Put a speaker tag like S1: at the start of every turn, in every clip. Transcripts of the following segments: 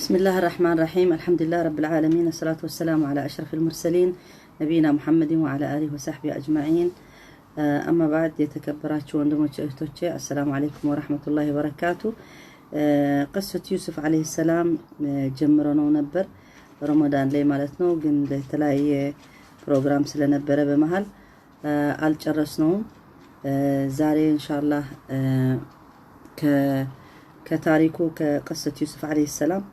S1: بسم الله الرحمن الرحيم. الحمد لله رب العالمين، الصلاة والسلام على أشرف المرسلين نبينا محمد وعلى آله وصحبه أجمعين. أما بعد يتكبراتشو وندموتشي السلام عليكم ورحمة الله وبركاته. قصة يوسف عليه السلام جمرنا ونبر رمضان لي مالتنا وقن تلاقي بروجرام سلنبرة بمحل الجرسناهم زاري إن شاء الله كتاريخو كقصة يوسف عليه السلام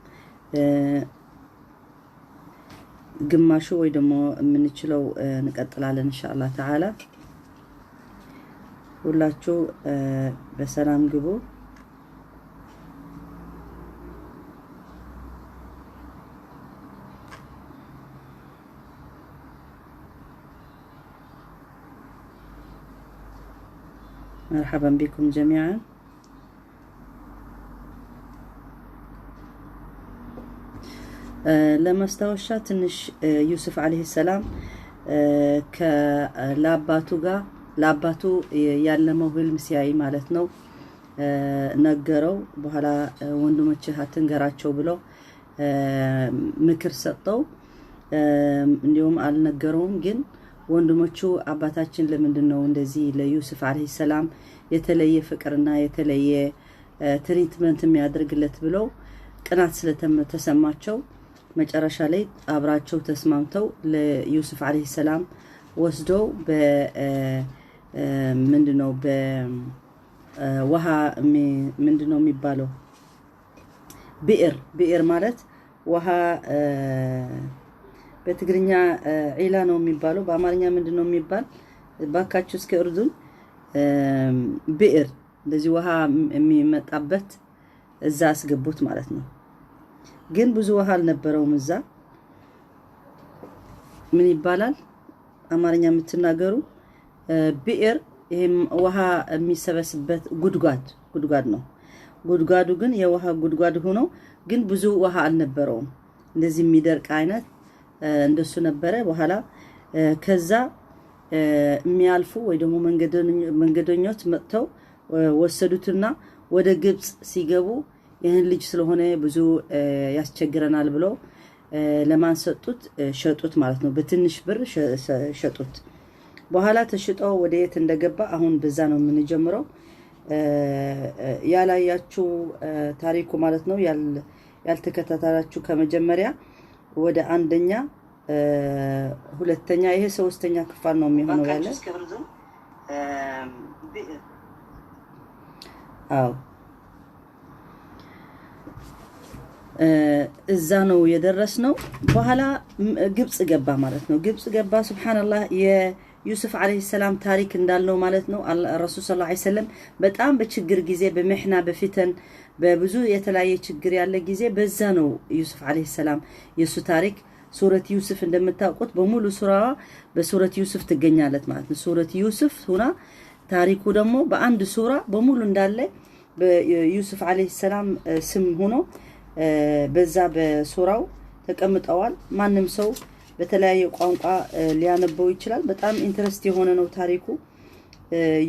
S1: ግማሹ ወይ ደግሞ የምንችለው እንቀጥላለን ኢንሻአላህ ተዓላ። ሁላችሁ በሰላም ግቡ። مرحبا بكم جميعا. لما استوشى تنش يوسف عليه السلام لاباتو يعلمه المسياي مالتنا نجروا بحلا وندمتشه هتنجراتشو بلو مكر سطو اليوم على نجروهم جن وندمتشو عباتاتشن لمندنو وندزي ليوسف عليه السلام يتليه فكرنا يتليه تريتمنت ميادرقلت بلو قنات سلتم تسماتشو መጨረሻ ላይ አብራቸው ተስማምተው ለዩሱፍ አለይሂ ሰላም ወስደው ምንድነው በውሃ ምንድነው የሚባለው ብዕር ማለት ውሃ በትግርኛ ዒላ ነው የሚባለው። በአማርኛ ምንድነው የሚባል ባካችሁ እስከ እርዱን። ብዕር እንደዚህ ውሃ የሚመጣበት እዛ አስገቡት ማለት ነው። ግን ብዙ ውሃ አልነበረውም። እዛ ምን ይባላል አማርኛ የምትናገሩ? ብዕር ይሄም ውሃ የሚሰበስበት ጉድጓድ ነው። ጉድጓዱ ግን የውሃ ጉድጓድ ሆኖ ግን ብዙ ውሃ አልነበረውም። እንደዚህ የሚደርቅ አይነት እንደሱ ነበረ። በኋላ ከዛ የሚያልፉ ወይ ደግሞ መንገደኞች መጥተው ወሰዱትና ወደ ግብጽ ሲገቡ ይሄን ልጅ ስለሆነ ብዙ ያስቸግረናል ብሎ ለማን ሰጡት? ሸጡት ማለት ነው። በትንሽ ብር ሸጡት። በኋላ ተሽጠው ወደ የት እንደገባ አሁን በዛ ነው የምንጀምረው። ያላያችሁ ታሪኩ ማለት ነው። ያልተከታተላችሁ ከመጀመሪያ ወደ አንደኛ ሁለተኛ ይሄ ሶስተኛ ክፍል ነው የሚሆነው ያለ አው እዛ ነው የደረስነው። በኋላ ግብጽ ገባ ማለት ነው። ግብጽ ገባ። ሱብሃንአላህ የዩሱፍ አለይሂ ሰላም ታሪክ እንዳልነው ማለት ነው። ረሱል ሰለላሁ ዐለይሂ ወሰለም በጣም በችግር ጊዜ በመህና በፊተን በብዙ የተለያየ ችግር ያለ ጊዜ በዛ ነው ዩሱፍ አለይሂ ሰላም የሱ ታሪክ። ሱረት ዩሱፍ እንደምታውቁት በሙሉ ሱራዋ በሱረት ዩሱፍ ትገኛለች ማለት ነው። ሱረት ዩሱፍ ሆና ታሪኩ ደግሞ በአንድ ሱራ በሙሉ እንዳለ በዩሱፍ አለይሂ ሰላም ስም ሆኖ በዛ በሱራው ተቀምጠዋል። ማንም ሰው በተለያየ ቋንቋ ሊያነበው ይችላል። በጣም ኢንተረስት የሆነ ነው ታሪኩ።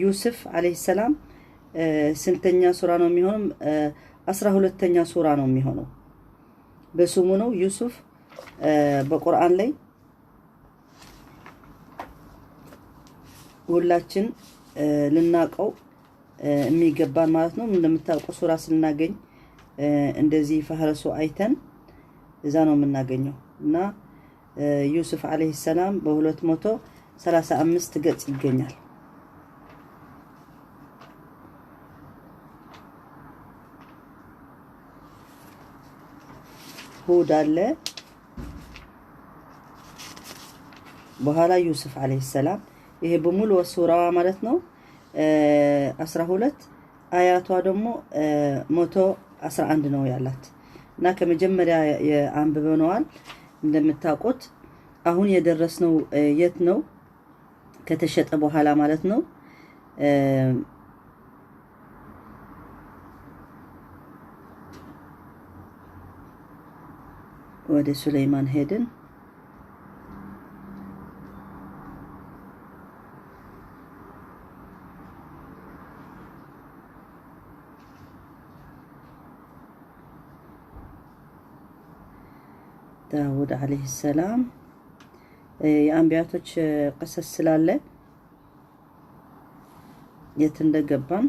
S1: ዩሱፍ አለይሂ ሰላም ስንተኛ ሱራ ነው የሚሆነው? 12ኛ ሱራ ነው የሚሆነው። በስሙ ነው ዩሱፍ በቁርአን ላይ ሁላችን ልናቀው የሚገባን ማለት ነው። እንደምታውቁ ሱራ ስናገኝ እንደዚህ ፈህረሱ አይተን እዛ ነው የምናገኘው። እና ዩሱፍ አለይሂ ሰላም በ235 ገጽ ይገኛል። ሁድ አለ። በኋላ ዩሱፍ አለይሂ ሰላም ይሄ በሙሉ ሱራዋ ማለት ነው 12 አያቷ ደግሞ 111 ነው ያላት። እና ከመጀመሪያ አንብበነዋል እንደምታውቁት። አሁን የደረስነው የት ነው? ከተሸጠ በኋላ ማለት ነው። ወደ ሱለይማን ሄድን። داود عليه السلام የአንቢያቶች قصص ስላለ የት እንደገባን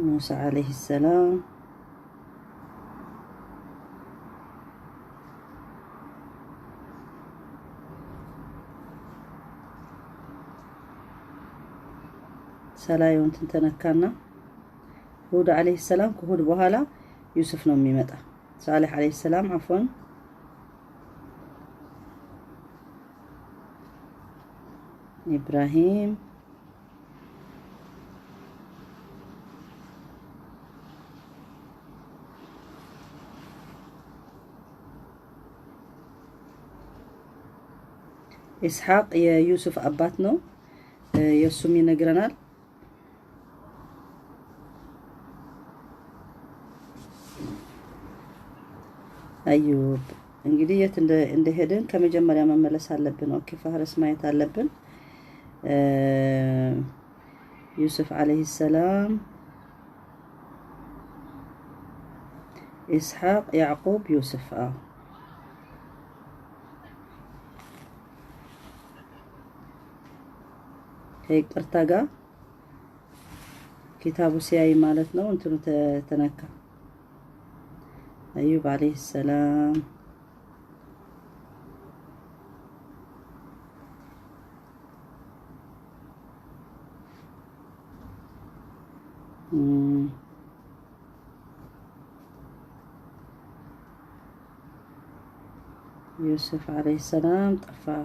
S1: موسى عليه السلام سلايون تنتنكانا هود عليه السلام كهود بوهالا يوسف ነው የሚመጣ صالح عليه السلام عفوا إبراهيم إسحاق يا يوسف أبات ነው የሱም ይነግረናል أيوب እንግዲህ የት እንደሄድን ከመጀመሪያ መመለስ አለብን ኦኬ ፋህረስ ማየት አለብን يوسف عليه السلام إسحاق يعقوب يوسف هيك ارتقى كتابه سياي مالتنا وانتو تنكا أيوب عليه السلام يوسف عليه السلام طفى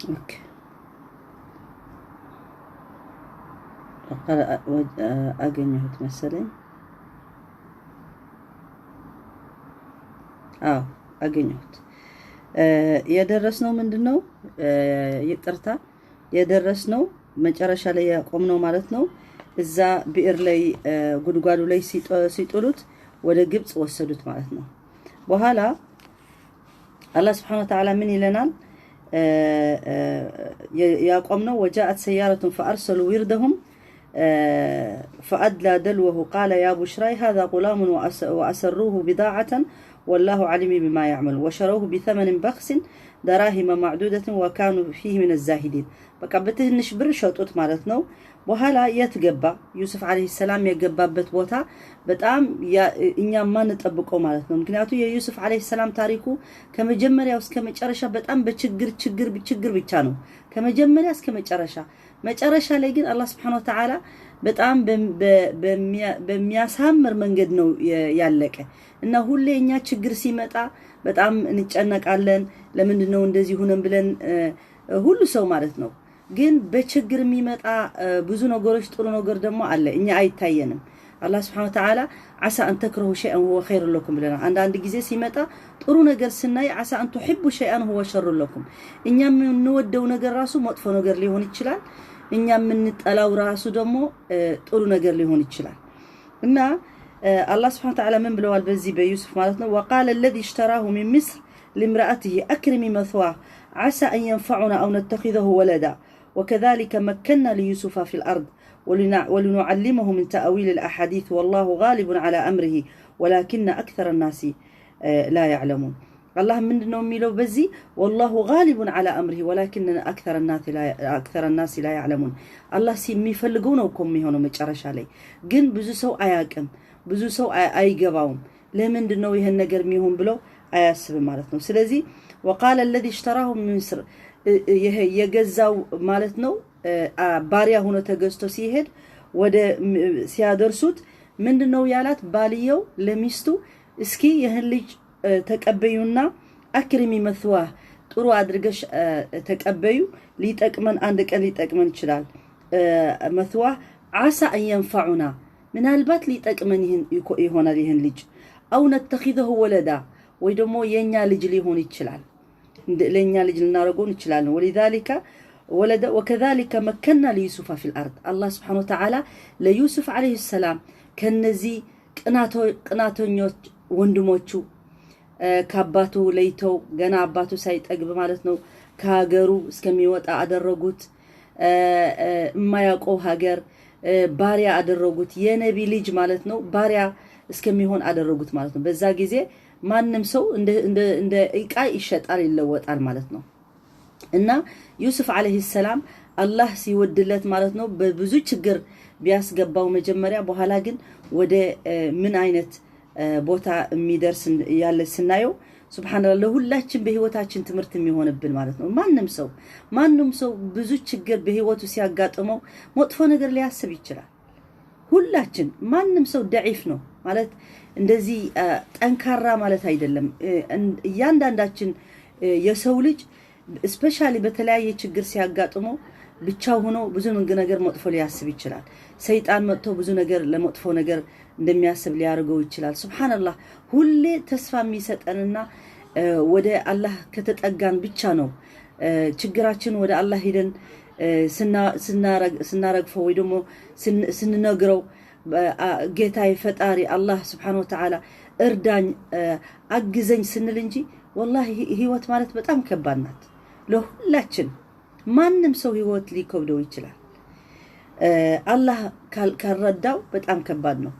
S1: اوكي አገኘሁት መሰለኝ አገኘሁት የደረስነው ምንድነው ይቅርታ የደረስነው መጨረሻ ላይ ያቆምነው ማለት ነው እዛ ብዕር ላይ ጉድጓዱ ላይ ሲጥሉት ወደ ግብጽ ወሰዱት ማለት ነው በኋላ አላህ Subhanahu Wa Ta'ala ምን ይለናል يقومنا وجاءت سيارة فأرسلوا وردهم فأدلى دلوه قال يا بشراي هذا غلام وأسروه بضاعة والله علم بما يعمل وشروه بثمن بخس دراهم معدودة وكانوا فيه من الزاهدين بقبته النشبر شوطوت مالتنا وهلا يتقبى يوسف عليه السلام يقبابت بوتا በጣም እኛ ማን ተጠብቀው ማለት ነው ምክንያቱም የዩሱፍ አለይሂ ሰላም ታሪኩ ከመጀመሪያው እስከ መጨረሻ በጣም በችግር ብቻ ነው ከመጀመሪያ እስከ መጨረሻ ላይ ግን አላህ Subhanahu Wa Ta'ala በጣም በሚያሳምር መንገድ ነው ያለቀ እና ሁሌ እኛ ችግር ሲመጣ በጣም እንጨነቃለን ለምን ነው እንደዚህ ሆነን ብለን ሁሉ ሰው ማለት ነው ግን በችግር የሚመጣ ብዙ ነገሮች ጥሩ ነገር ደግሞ አለ እኛ አይታየንም الله سبحانه وتعالى عسى أن تكرهوا شيئا وهو خير لكم لنا عند جزء سيمتا طرو نجر سناي عسى أن تحبوا شيئا هو شر لكم إن يوم نودو نجر راسو مطفو نجر لي هون يتشلال إن يوم نتقلاو راسو دمو طرو نجر لي هون يتشلال إن الله سبحانه وتعالى من بلو البزي بيوسف مالتنا وقال الذي اشتراه من مصر لامرأته أكرمي مثواه عسى أن ينفعنا أو نتخذه ولدا وكذلك مكنا ليوسف في الأرض ولنعلمه من تأويل الأحاديث والله غالب على أمره ولكن أكثر الناس لا يعلمون الله من نوميلو بزي والله غالب على أمره ولكن أكثر الناس لا يعلمون الله سيمي فلقونكم ميهونو مجرش علي جن بزو سو آياكم بزو سو آي قباهم لمن دنو يهن نقر ميهون بلو آياسب مالتنو سلزي وقال الذي اشتراه من مصر يجزاو مالتنو ባሪያ ሆኖ ተገዝቶ ሲሄድ ወደ ሲያደርሱት ምንድነው ያላት ባልየው ለሚስቱ እስኪ ይህን ልጅ ተቀበዩና አክሪሚ መስዋ ጥሩ አድርገሽ ተቀበዩ ሊጠቅመን አንድ ቀን ሊጠቅመን ይችላል መስዋ عسى أن ينفعنا ምናልባት ሊጠቅመን ይሆናል ይህን ልጅ أو نتخذه ولدا ወይ ደግሞ የኛ ልጅ ሊሆን ይችላል ለኛ ልጅ ልናረጋው ይችላል ولذلك ولد وكذلك مكننا ليوسف في الارض الله سبحانه وتعالى ليوسف عليه السلام ከነዚህ ቅናተኞች ወንድሞቹ ከአባቱ ለይተው ገና አባቱ ሳይጠግብ ማለት ነው ከሀገሩ እስከሚወጣ አደረጉት የማያውቀው ሀገር ባሪያ አደረጉት የነቢ ልጅ ማለት ነው ባሪያ እስከሚሆን አደረጉት ማለት ነው በዛ ጊዜ ማንንም ሰው እንደ እቃ ይሸጣል ይለወጣል ማለት ነው እና ዩሱፍ አለይሂ ሰላም አላህ ሲወድለት ማለት ነው በብዙ ችግር ቢያስገባው መጀመሪያ በኋላ ግን ወደ ምን አይነት ቦታ የሚደርስ ያለ ስናየው ሱብሃንአላህ ሁላችን በህይወታችን ትምርት የሚሆንብን ማለት ነው ማንንም ሰው ብዙ ችግር በህይወቱ ሲያጋጥመው መጥፎ ነገር ሊያስብ ይችላል ሁላችን ማንንም ሰው ضعيف ነው ማለት እንደዚህ ጠንካራ ማለት አይደለም እያንዳንዳችን የሰው ልጅ ስፔሻሊ በተለያየ ችግር ሲያጋጥመው ብቻው ሆኖ ብዙ ነገር መጥፎ ሊያስብ ይችላል ሰይጣን መጥቶ ብዙ ነገር ለመጥፎ ነገር እንደሚያስብ ሊያርገው ይችላል ሱብሃንአላህ ሁሌ ተስፋ የሚሰጠንና ወደ አላህ ከተጠጋን ብቻ ነው ችግራችን ወደ አላህ ሄደን ስናረግፈው ወይ ደግሞ ስንነግረው ጌታዬ ፈጣሪ አላህ Subhanahu Wa Ta'ala እርዳኝ አግዘኝ ስንል እንጂ والله ህይወት ማለት በጣም ከባድ ናት ለሁላችን ማንንም ሰው ህይወት ሊከብደው ይችላል አላህ ካልረዳው በጣም ከባድ ነው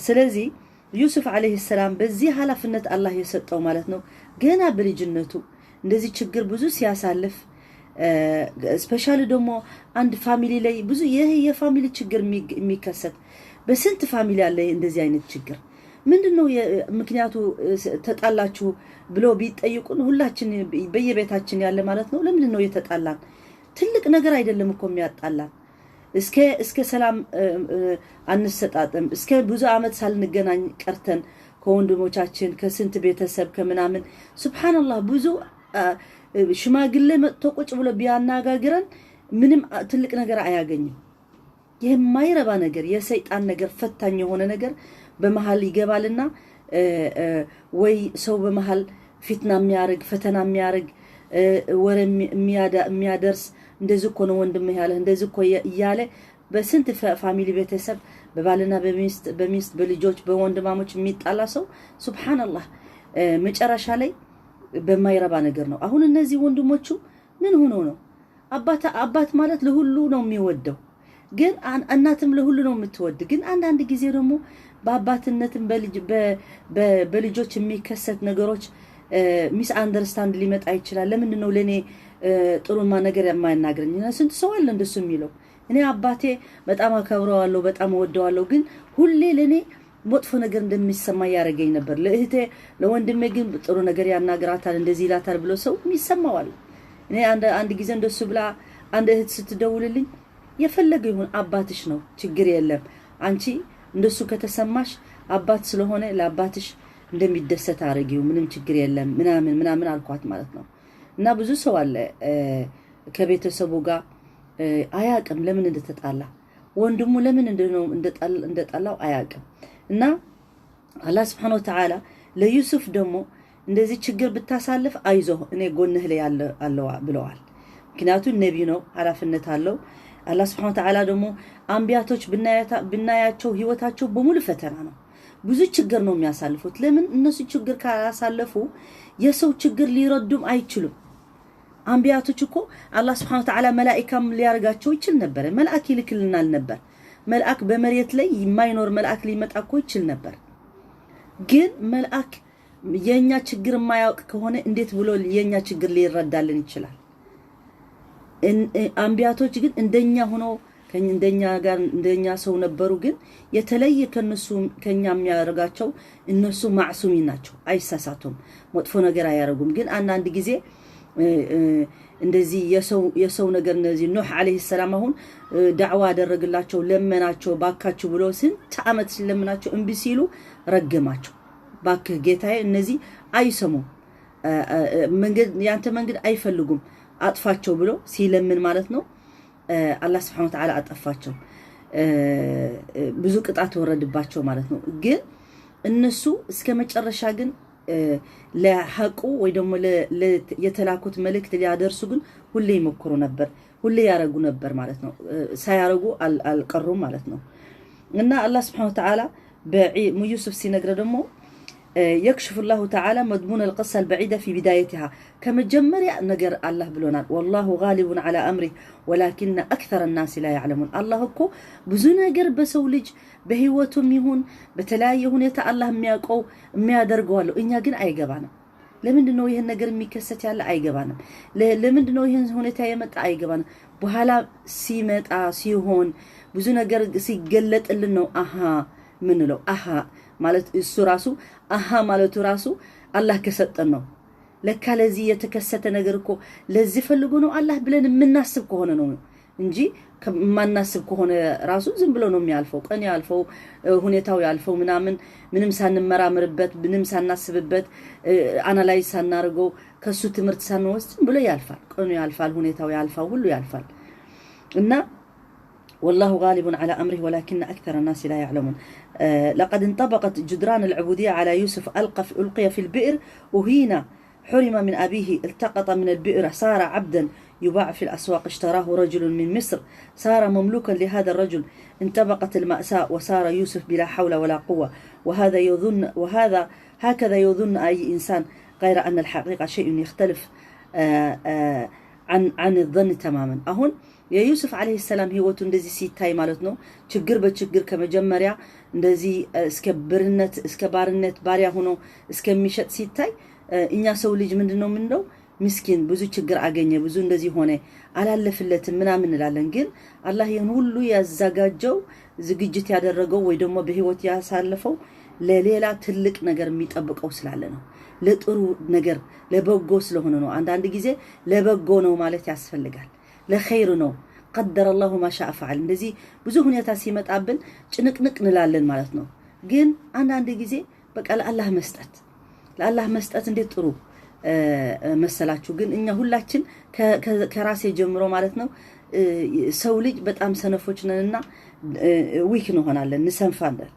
S1: ስለዚህ ዩሱፍ አለይሂ ሰላም በዚህ ሐላፍነት አላህ የሰጠው ማለት ነው ገና በልጅነቱ እንደዚህ ችግር ብዙ ሲያሳልፍ ስፔሻሊ ደግሞ አንድ ፋሚሊ ላይ ብዙ የፋሚሊ ችግር የሚከሰት በስንት ፋሚሊ አለ እንደዚህ አይነት ችግር ምንድነው ምክንያቱ ተጣላችሁ ብሎ ቢጠይቁን ሁላችን በየቤታችን ያለ ማለት ነው ለምንድነው የተጣላን ትልቅ ነገር አይደለም እኮ የሚያጣላን እስከ ሰላም አንሰጣጥም እስከ ብዙ አመት ሳልንገናኝ ቀርተን ከወንድሞቻችን ከስንት ቤተሰብ ከመናምን ሱብሃንአላህ ብዙ ሽማግሌ መጥቶ ቁጭ ብሎ ቢያናጋግረን ምንም ትልቅ ነገር አያገኝም የማይረባ ነገር የሰይጣን ነገር ፈታኝ የሆነ ነገር በመሃል ይገባልና ወይ ሰው በመሃል ፊትና የሚያርግ ፈተና የሚያርግ ወረ የሚያደርስ እንደዚህ እኮ ነው ወንድም ያለ እንደዚህ እኮ ያለ በስንት ፋሚሊ ቤተሰብ በባልና በሚስት በልጆች በወንድማሞች የሚጣላ ሰው ሱብሃንአላህ መጨረሻ ላይ በማይረባ ነገር ነው አሁን እነዚህ ወንድሞቹ ምን ሆኖ ነው አባት ማለት ለሁሉ ነው የሚወደው ግን እናትም ለሁሉ ነው የምትወድ ግን አንድ ጊዜ ደግሞ በአባትነትም በልጆች የሚከሰት ነገሮች ሚስ አንደርስታንድ ሊመጣ ይችላል ለምን ነው ለኔ ጥሩማ ነገር የማይናገርኝ ስንት ሰው አለ እንደሱ የሚለው እኔ አባቴ በጣም አከብረዋለሁ በጣም ወደዋለሁ ግን ሁሌ ለኔ መጥፎ ነገር እንደሚሰማ ያረጋኝ ነበር ለእህቴ ለወንድሜ ግን ጥሩ ነገር ያናግራታል እንደዚህ ይላታል ብሎ ሰው የሚሰማዋል እኔ አንድ ጊዜ እንደሱ ብላ አንድ እህት ስትደውልልኝ የፈለገ ይሁን አባትሽ ነው ችግር የለም አንቺ እንደሱ ከተሰማሽ አባት ስለሆነ ለአባትሽ እንደሚደሰት አረጋዩ ምንም ችግር የለም ምናምን አልኳት ማለት ነው እና ብዙ ሰው አለ ከቤተሰቡ ጋር አያቅም ለምን እንደተጣላ ወንድሙ ለምን እንደጣላው አያቅም እና አላህ Subhanahu Wa Ta'ala ለዩሱፍ ደግሞ እንደዚህ ችግር ብታሳልፍ አይዞህ እኔ ጎንህ ላይ አለው ብለዋል ምክንያቱም ነብይ ነው ሐላፍነት አለው አላህ Subhanahu Wa Ta'ala ደግሞ አንቢያቶች ብናያቸው ህይወታቸው በሙሉ ፈተና ነው ብዙ ችግር ነው የሚያሳልፉት ለምን እነሱ ችግር ካላሳለፉ የሰው ችግር ሊረዱም አይችሉም አንቢያቶች እኮ አላህ Subhanahu Wa Ta'ala መላእክም ሊያርጋቸው ይችል ነበር መልአክ ይልክልናል ነበር መልአክ በመሬት ላይ የማይኖር መልአክ ሊመጣ እኮ ይችል ነበር ግን መልአክ የኛ ችግር የማያውቅ ከሆነ እንዴት ብሎ የኛ ችግር ሊረዳልን ይችላል አንቢያቶች ግን እንደኛ ሆኖ እንደኛ ሰው ነበሩ ግን የተለየ ከኛ የሚያርጋቸው እነሱ ማዕሱሚን ናቸው አይሳሳቱም መጥፎ ነገር አያረጉም ግን አንድ ጊዜ እንደዚህ የሰው ነገር እንደዚህ ኑህ አለይሂ ሰላም አሁን ዳዕዋ አደረግላቸው ለመናቸው ባካችሁ ብሎ ስንት አመት ስለምናቸው እንቢ ሲሉ ረገማቸው ባክህ ጌታዬ እነዚህ አይሰሙ ያንተ መንገድ አይፈልጉም አጥፋቸው ብሎ ሲለምን ማለት ነው አላህ Subhanahu Wa Ta'ala አጠፋቸው ብዙ ቅጣት ወረደባቸው ማለት ነው ግን እነሱ እስከ መጨረሻ ግን ለሐቁ ወይ ደግሞ የተላኩት መልእክት ሊያደርሱ ግን ሁሌ ይሞክሩ ነበር ሁሌ ያረጉ ነበር ማለት ነው ሳያረጉ አልቀሩም ማለት ነው እና አላህ Subhanahu Wa Ta'ala በዩሱፍ ሲነግረ ደግሞ يكشف الله تعالى مضمون القصة البعيدة في بدايتها كما جمري نجر الله بلونال والله غالب على أمره ولكن أكثر الناس لا يعلمون الله كو بزونا جرب سولج بهوتهم يهون بتلاقيهون يتا الله مياقو ميادرقوا له إن يجن أي جبانا لمن دنو يهن نجر ميكسات على أي جبانا لمن دنو يهن هون تايمت أي جبانا بحالا سيمت سيهون بزونا جر سيجلت اللي إنه أها منه له أها ማለት እሱ ራሱ አሃ ማለቱ ራሱ አላህ ከሰጠን ነው ለካ ለዚህ የተከሰተ ነገር እኮ ለዚህ ፈልጎ ነው አላህ ብለን የምናስብ ከሆነ ነው እንጂ ከማናስብ ከሆነ ራሱ ዝም ብሎ ነው የሚያልፈው ቀን ያልፈው ሁኔታው ያልፈው ምንም ሳንመራመርበት ምንም ሳናስብበት አናላይዝ ሳናርገው ከሱ ትምርት ሳንወስድ ብሎ ያልፋል ቀኑ ያልፋል ሁኔታው ያልፋው ሁሉ ያልፋል እና والله غالب على أمره ولكن أكثر الناس لا يعلمون لقد انطبقت جدران العبودية على يوسف ألقي في البئر وهنا حرم من أبيه التقط من البئر صار عبدا يباع في الأسواق اشتراه رجل من مصر صار مملوكا لهذا الرجل انطبقت المأساة وصار يوسف بلا حول ولا قوة هكذا يظن أي إنسان غير أن الحقيقة شيء يختلف عن الظن تماما أهون يا يوسف عليه السلام هو እንደዚህ ሲታይ ማለት ነው ችግር በችግር ከመጀመሪያ እንደዚህ እስከባርነት ባሪያ ሆኖ እስከሚሸጥ ሲታይ እኛ ሰው ልጅ ምንድነው ምስኪን ብዙ ችግር አገኘ ብዙ እንደዚህ ሆነ አላለፍለትም ምናምን እንላለን ግን አላህ ይሄን ሁሉ ያዘጋጀው ዝግጅት ያደረገው ወይ ደግሞ በህይወት ያሳለፈው ለሌላ ትልቅ ነገር የሚጠብቀው ስላለ ነው ለጥሩ ነገር ለበጎ ስለሆነ ነው አንድ ጊዜ ለበጎ ነው ማለት ያስፈልጋል ለخير ነው قدر الله ما شاء فعل እንደዚህ ብዙ ሁኔታ ሲመጣብን ጭንቅንቅ እንላለን ማለት ነው ግን አንድ ጊዜ በቃ ለአላህ መስጠት እንዴት ጥሩ መሰላችሁ ግን እኛ ሁላችን ከራሴ ጀምሮ ማለት ነው ሰው ልጅ በጣም ሰነፎች ነንና ዊክ እንሆናለን እንሰንፋለን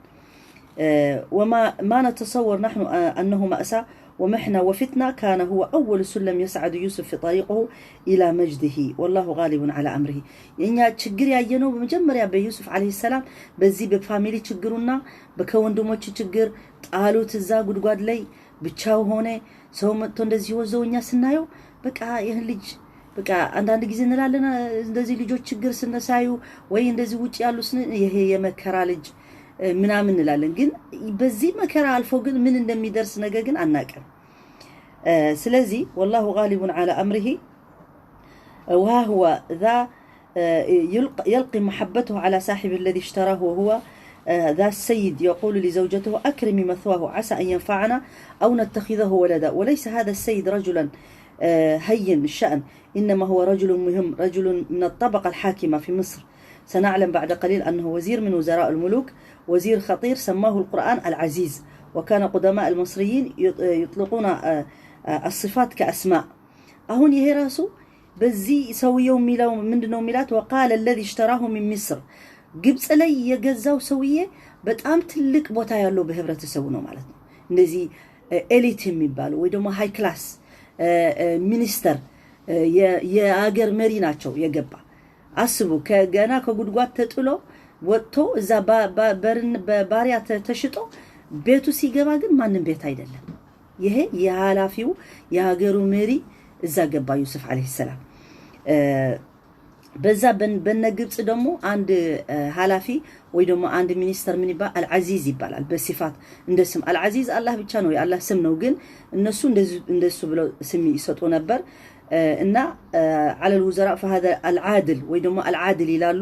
S1: وما نتصور نحن أنه مأساة ومحنة وفتنة كان هو أول سلم يسعد يوسف في طريقه إلى مجده والله غالب على أمره يعني تشجر يجنو بمجمريا بيوسف عليه السلام بزي بفاميلي تشجرونا بكون دومو تشجر قالوا تزاقود قاد لي بتشاو هونه سو متو እንደዚህ ወዘውኛ ስናየው በቃ ይሄን ልጅ በቃ አንድ ጊዜ እንላለን እንደዚህ ልጆች ችግር ስነሳዩ ወይ እንደዚህ ውጪ ያሉ ይሄ የመከራ ልጅ ምናምን እንላለን ግን በዚህ መከራ አልፎ ግን ምን እንደሚደርስ ነገር ግን አናቀም ስለዚህ والله غالب على امره وهو ذا يلقي محبته على صاحب الذي اشتراه وهو ذا السيد يقول لزوجته أكرمي مثواه عسى أن ينفعنا أو نتخذه ولدا وليس هذا السيد رجلا هين الشأن إنما هو رجل مهم رجل من الطبقة الحاكمة في مصر سنعلم بعد قليل أنه وزير من وزراء الملوك وزير خطير سماه القرآن العزيز وكان قدماء المصريين يطلقون الصفات كأسماء أهون يهراسو بزي سويهم ميلات وقال الذي اشتراه من مصر ግብጽ ላይ የገዛው ሰውዬ በጣም ትልቅ ቦታ ያለው በህብረተሰቡ ነው ማለት ነው እንደዚህ ኤሊት የሚባለው ወይ ደግሞ ሃይ ክላስ ሚኒስተር የአገር መሪ ናቸው የገባ አስቡ ከገና ከጉድጓድ ተጥሎ ወጥቶ እዛ በባሪያ ተሽጦ ቤቱ ሲገባ ግን ማንንም ቤት አይደለም ይሄ የሐላፊው የሀገሩ መሪ እዛ ገባ ዩሱፍ አለይሂ ሰላም በዛ በነግብጽ ደግሞ አንድ ሐላፊ ወይ ደግሞ አንድ ሚኒስተር ምን ይባል አልዓዚዝ ይባላል በሲፋት እንደስም አልዓዚዝ አላህ ብቻ ነው የአላህ ስም ነው ግን እነሱ እንደሱ ብለው ስም ይሰጡ ነበር እና على الوزراء فهذا العادل ወይ ደግሞ العادل ይላሉ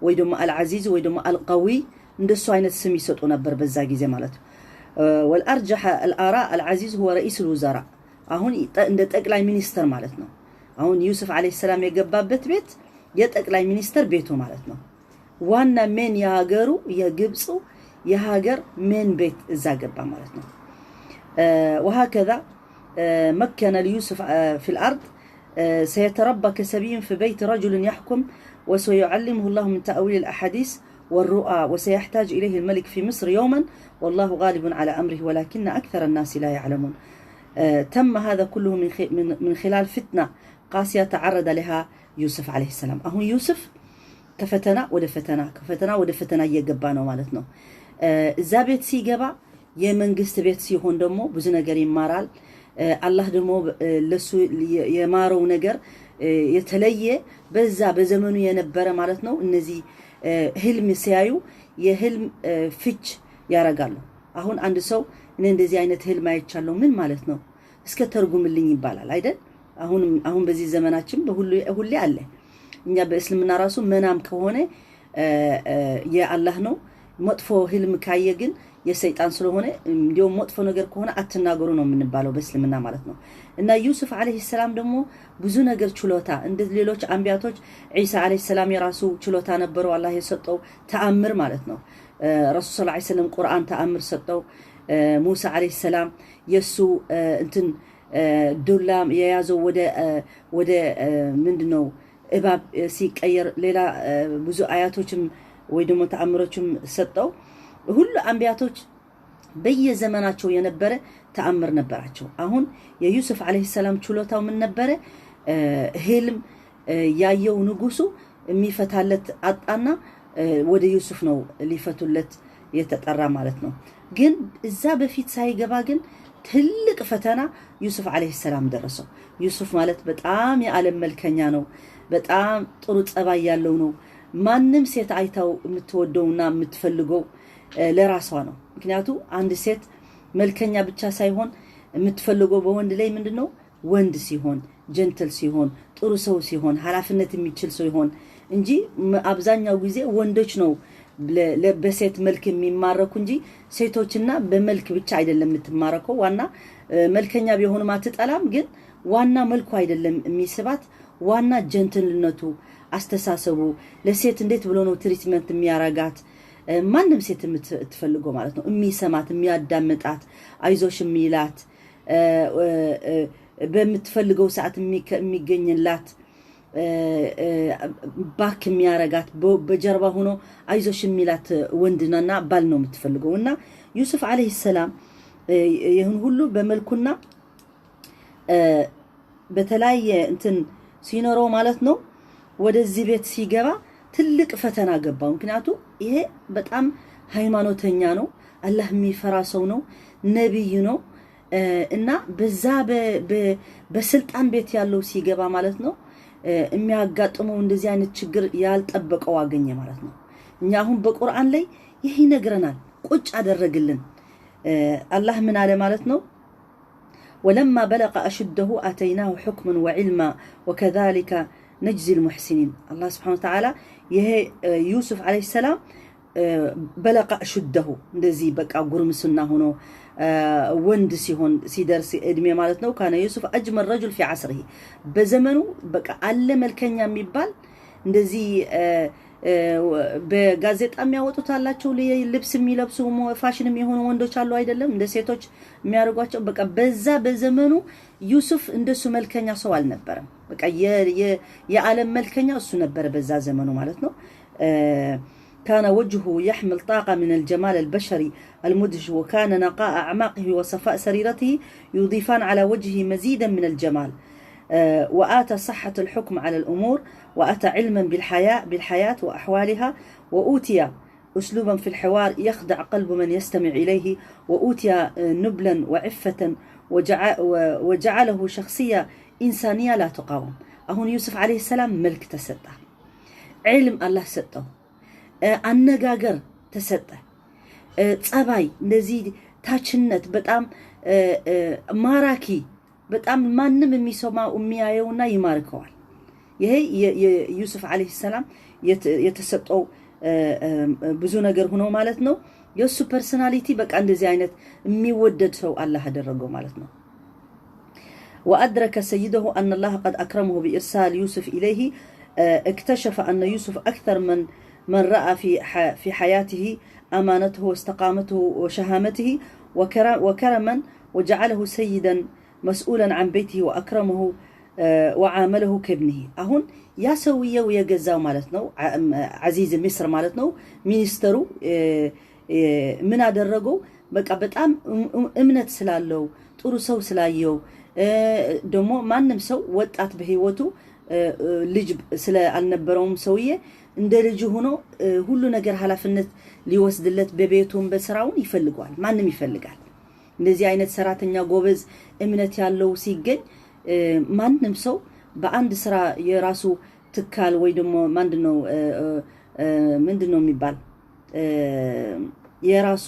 S1: ወይ ደግሞ العزيز ወይ ደግሞ القوي እንደሱ አይነት ስም ይሰጡ ነበር በዛ ጊዜ ማለት والارجح الاراء العزيز هو رئيس الوزراء አሁን እንደ ጠቅላይ ሚኒስተር ማለት ነው አሁን ዩሱፍ አለይሂ ሰላም የገባበት ቤት የጠቅላይ ሚኒስተር ቤቱ ማለት ነው ዋና ሜን ያገሩ የግብጽ የሀገር ሜን ቤት እዛ ገባ ማለት ነው وهكذا مكن ليوسف في الارض سيتربى كسبي في بيت رجل يحكم وسيعلمه الله من تأويل الاحاديث والرؤى وسيحتاج إليه الملك في مصر يوما والله غالب على أمره ولكن أكثر الناس لا يعلمون. تم هذا كله من خلال فتنة قاسية تعرض لها يوسف عليه السلام. أهو يوسف كفتنا ودفتنا يجبانه مالتنا. زابت سي جبا የመንግስት ቤት ሲሆን ደግሞ ብዙ ነገር ይማራል። አላህ ደግሞ ለሱ የማረው ነገር የተለየ በዛ በዘመኑ የነበረ ማለት ነው። እነዚህ ህልም ሲያዩ የህልም ፍች ያረጋሉ። አሁን አንድ ሰው እኔ እንደዚህ አይነት ህልም አይቻለሁ ምን ማለት ነው እስከ ተርጉምልኝ ይባላል አይደል? አሁን በዚህ ዘመናችን ሁሌ አለ። እኛ በእስልምና ራሱ መናም ከሆነ የአላህ ነው። መጥፎ ህልም ካየ ግን የሰይጣን ስለሆነ እንዲያው መጥፎ ነገር ከሆነ አትናገሩ ነው የምንባለው በእስልምና ማለት ነው። እና ዩሱፍ አለይሂ ሰላም ደግሞ ብዙ ነገር ችሎታ እንደ ሌሎች አንቢያቶች ኢሳ አለይሂ ሰላም የራሱ ችሎታ ነበረው አላህ የሰጠው ተአምር ማለት ነው። ረሱል ሰለላሁ ዐለይሂ ወሰለም ቁርአን ተአምር ሰጠው። ሙሳ አለይሂ ሰላም የሱ እንትን ዱላም የያዘው ወደ ምንድነው እባብ ሲቀየር ሌላ ብዙ አያቶችም ወይ ደግሞ ተአምሮችም ሰጠው። ሁሉ አንቢያቶች በየዘመናቸው የነበረ ተአምር ነበራቸው። አሁን የዩሱፍ አለይሂ ሰላም ችሎታው ምን ነበረ? ህልም ያየው ንጉሱ የሚፈታለት አጣና ወደ ዩሱፍ ነው ሊፈቱለት የተጠራ ማለት ነው። ግን እዛ በፊት ሳይገባ ግን ትልቅ ፈተና ዩሱፍ አለይሂ ሰላም ደረሰው። ዩሱፍ ማለት በጣም የዓለም መልከኛ ነው። በጣም ጥሩ ጸባይ ያለው ነው። ማንም ሴት አይታው የምትወደውና የምትፈልገው ለራሷ ነው። ምክንያቱም አንድ ሴት መልከኛ ብቻ ሳይሆን የምትፈልገው በወንድ ላይ ምንድነው ወንድ ሲሆን ጀንትል ሲሆን ጥሩ ሰው ሲሆን ኃላፊነት የሚችል ሰው ይሆን እንጂ አብዛኛው ጊዜ ወንዶች ነው በሴት መልክ የሚማረኩ እንጂ ሴቶችና በመልክ ብቻ አይደለም የምትማረከው። ዋና መልከኛ ቢሆን ማትጠላም ግን ዋና መልኩ አይደለም የሚስባት ዋና ጀንትልነቱ አስተሳሰቡ ለሴት እንዴት ብሎ ነው ትሪትመንት የሚያረጋት ማንም ሴት የምትፈልገው ማለት ነው። የሚሰማት የሚያዳምጣት አይዞሽ የሚላት በምትፈልገው ሰዓት የሚገኝላት ባክ የሚያረጋት በጀርባ ሆኖ አይዞሽ የሚላት ወንድና ባል ነው የምትፈልገው። እና ዩሱፍ አለይሂ ሰላም ይሁን ሁሉ በመልኩና በተለያየ እንትን ሲኖረው ማለት ነው ወደዚህ ቤት ሲገባ ትልቅ ፈተና ገባው። ምክንያቱም ይሄ በጣም ሃይማኖተኛ ነው፣ አላህ የሚፈራ ሰው ነው፣ ነብይ ነው። እና በዛ በስልጣን ቤት ያለው ሲገባ ማለት ነው የሚያጋጥመው እንደዚህ አይነት ችግር ያልጠበቀው አገኘ ማለት ነው። እኛ አሁን በቁርአን ላይ ይሄ ይነግረናል፣ ቁጭ አደረግልን። አላህ ምን አለ ማለት ነው ولما بلغ أشده آتيناه حكما وعلما وكذلك نجزي المحسنين. الله سبحانه وتعالى يهي يوسف عليه السلام بلغ أشده እንደዚህ በቃ ጉርምስና ሆኖ ወንድ ሲሆን ሲደርስ እድሜ ማለት ነው كان يوسف أجمل رجل في عصره በዘመኑ በቃ አለ መልከኛ የሚባል እንደዚህ በጋዜጣ የሚያወጡት አላቸው ልብስ የሚለብሱ ፋሽን የሚሆኑ ወንዶች አሉ አይደለም እንደ ሴቶች የሚያርጓቸው በቃ በዛ በዘመኑ ዩሱፍ እንደሱ መልከኛ ሰው አልነበረም። በቃ የዓለም መልከኛ እሱ ነበር በዛ ዘመኑ ማለት ነው። كان وجهه يحمل طاقة من الجمال البشري المدهش وكان نقاء أعماقه وصفاء سريرته يضيفان على وجهه مزيدا من الجمال. وآتى صحة الحكم على الأمور وأتى علما بالحياة وأحوالها وأوتي أسلوبا في الحوار يخدع قلب من يستمع إليه وأوتي نبلا وعفة وجعله شخصية إنسانية لا تقاوم. أهون يوسف عليه السلام ملك تسطى علم الله سطى አነጋገር ተሰጠ ጸባይ እንደዚህ ታችነት በጣም ማራኪ በጣም ማንም የሚሰማው የሚያየውና ይማርከዋል። ይሄ የዩሱፍ አለይሂ ሰላም የተሰጠው ብዙ ነገር ሆኖ ማለት ነው። የሱ ፐርሰናሊቲ በቃ እንደዚህ አይነት የሚወደድ ሰው አላህ አደረገው ማለት ነው። وأدرك سيده أن الله قد أكرمه بإرسال يوسف إليه. اكتشف أن يوسف أكثر من رأى في حياته أمانته واستقامته وشهامته وكرما وجعله سيدا مسؤولا عن بيته وأكرمه وعامله كابنه أهون يا سوية ويجزاو مالتنا عزيز مصر مالتنا مينسترو من أدرجو بقى بتأم إمنت سلالو ጥሩ ሰው ስላየው ደግሞ ማንም ሰው ወጣት በህይወቱ ልጅ ስለ አልነበረውም ሰውዬ እንደ ልጅ ሆኖ ሁሉ ነገር ሐላፍነት ሊወስድለት በቤቱም በስራውን ይፈልጋል ማንም ይፈልጋል እንደዚህ አይነት ሰራተኛ ጎበዝ እምነት ያለው ሲገኝ ማንም ሰው በአንድ ስራ የራሱ ትካል ወይ ደግሞ ምንድነው የሚባል የራሱ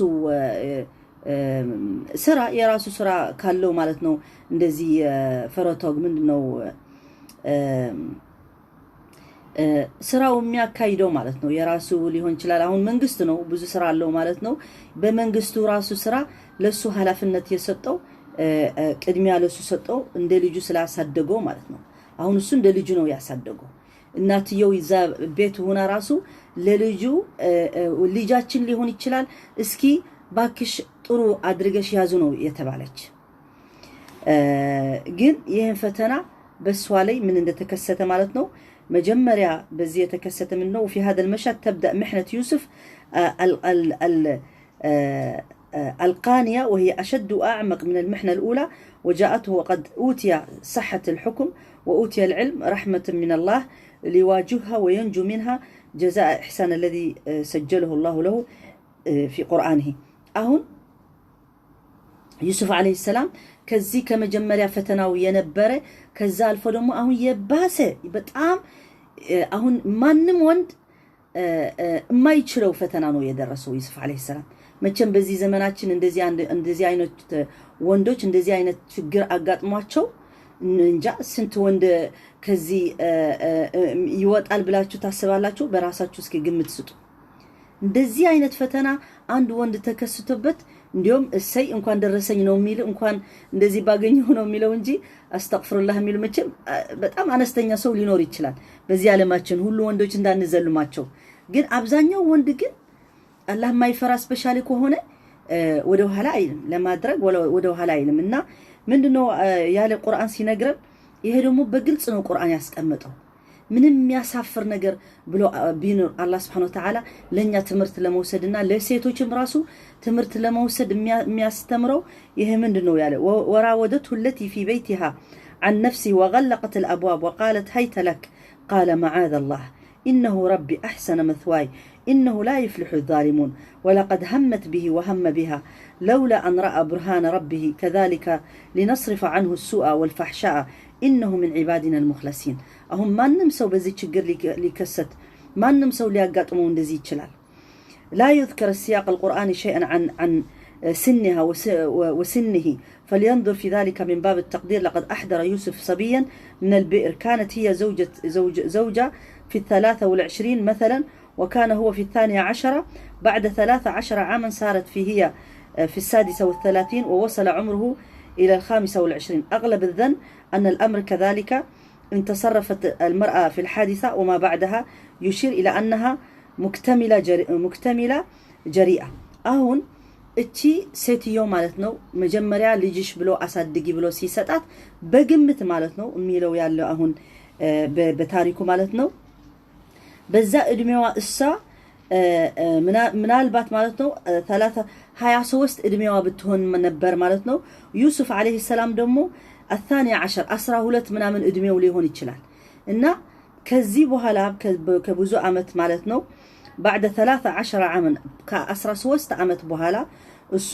S1: ስራ የራሱ ስራ ካለው ማለት ነው እንደዚህ ፈረቶግ ምንድነው ስራው የሚያካሂደው ማለት ነው የራሱ ሊሆን ይችላል አሁን መንግስት ነው ብዙ ስራ አለው ማለት ነው በመንግስቱ ራሱ ስራ ለሱ ሐላፍነት የሰጠው ቅድሚያ ለሱ ሰጠው እንደ ልጁ ስላሳደገው ማለት ነው አሁን እሱ እንደ ልጁ ነው ያሳደገው እናትየው ይዛ ቤት ሆና ራሱ ለልጁ ልጃችን ሊሆን ይችላል እስኪ ባክሽ ጥሩ አድርገሽ ያዙ ነው የተባለች ግን ይሄን ፈተና በሷ ላይ ምን እንደተከሰተ ማለት ነው መጀመሪያ በዚህ የተከሰተ ምን ነው في هذا المشهد تبدا محنه يوسف القانيه وهي اشد واعمق من المحنه الاولى وجاءته وقد اوتي صحه الحكم واوتي العلم رحمه من الله ليواجهها وينجو منها جزاء احسان الذي سجله الله له في قرانه አሁን ዩሱፍ አለይሂ ሰላም ከዚህ ከመጀመሪያ ፈተናው የነበረ ከዛ አልፎ ደግሞ አሁን የባሰ በጣም አሁን ማንም ወንድ የማይችለው ፈተና ነው የደረሰው ዩሱፍ አለይሂ ሰላም መቼም በዚህ ዘመናችን እንደዚህ አይነት ወንዶች እንደዚህ አይነት ችግር አጋጥሟቸው እንጃ ስንት ወንድ ከዚህ ይወጣል ብላችሁ ታስባላችሁ በራሳችሁ እስኪ ግምት ስጡ እንደዚህ አይነት ፈተና አንድ ወንድ ተከስቶበት እንዲሁም እሰይ እንኳን ደረሰኝ ነው የሚል እንኳን እንደዚህ ባገኘው ነው የሚለው እንጂ አስተግፍሩላህ የሚል መቼም በጣም አነስተኛ ሰው ሊኖር ይችላል በዚህ ዓለማችን ሁሉ ወንዶች እንዳንዘልማቸው ግን አብዛኛው ወንድ ግን አላህ ማይፈራ ስፔሻሊ ከሆነ ወደ ኋላ አይልም ለማድረግ ወደ ኋላ አይልም እና ምንድነው ያለ ቁርአን ሲነግረን ይሄ ደግሞ በግልጽ ነው ቁርአን ያስቀመጠው ምንም የሚያሳፍር ነገር ብሎ ቢኖር አላህ Subhanahu Wa Ta'ala ለኛ ትምርት ለመውሰድና ለሴቶችም ራሱ ትምርት ለመውሰድ የሚያስተምረው ይሄ ምንድነው ያለ ወራወደቱ التي في بيتها عن نفسه وغلقت الابواب وقالت هيت لك قال معاذ الله انه ربي احسن مثواي انه لا يفلح الظالمون ولقد همت به وهم بها لولا ان راى برهان ربه كذلك لنصرف عنه السوء والفحشاء انه من عبادنا المخلصين አሁን ማንም ሰው በዚህ ችግር ሊከሰት ማንም ሰው ሊያጋጥመው እንደዚህ ይችላል لا يذكر السياق القرآني شيئا عن سنها وسنه فلينظر في ذلك من باب التقدير لقد أحضر يوسف صبيا من البئر كانت هي زوجة في 23 مثلا وكان هو في 12 بعد 13 عاما صارت هي في 36 ووصل عمره إلى 25 أغلب الظن أن الأمر كذلك إن تصرفت المرأة في الحادثة وما بعدها يشير إلى أنها مكتملة جريئة أهون اتشي سيتيو مالتنو مجمريا ليجيش بلو أصدقي بلو سيساتات بقمت مالتنو ميلو يالو أهون بتاريكو مالتنو بزا ادميوا إسا منالبات مالتنو 23 ادميوا بتهون منبر مالتنو يوسف عليه السلام دمو 12 12 ምናምን እድሜው ሊሆን ይችላል እና ከዚህ በኋላ ከብዙ አመት ማለት ነው بعد 13 عام ከ13 አመት በኋላ እሱ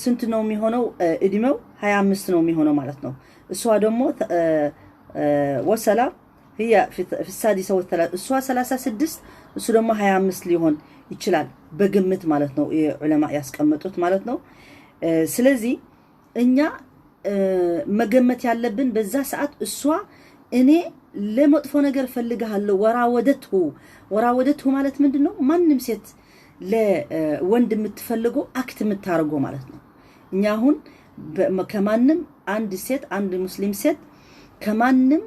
S1: ስንት ነው የሚሆነው እድሜው 25 ነው የሚሆነው ማለት ነው እሷ ደግሞ ወሰላ هي في السادسة والثلاث እሷ 36 እሱ ደግሞ 25 ሊሆን ይችላል በግምት ማለት ነው ዑለማ ያስቀመጡት ማለት ነው ስለዚህ እኛ መገመት ያለብን በዛ ሰዓት እሷ እኔ ለመጥፎ ነገር ፈልጋለሁ ወራወደቱ ማለት ምንድነው ማንንም ሴት ለወንድ የምትፈልገው አክት የምታርገው ማለት ነው እኛ አሁን ከማንንም አንድ ሴት አንድ ሙስሊም ሴት ከማንንም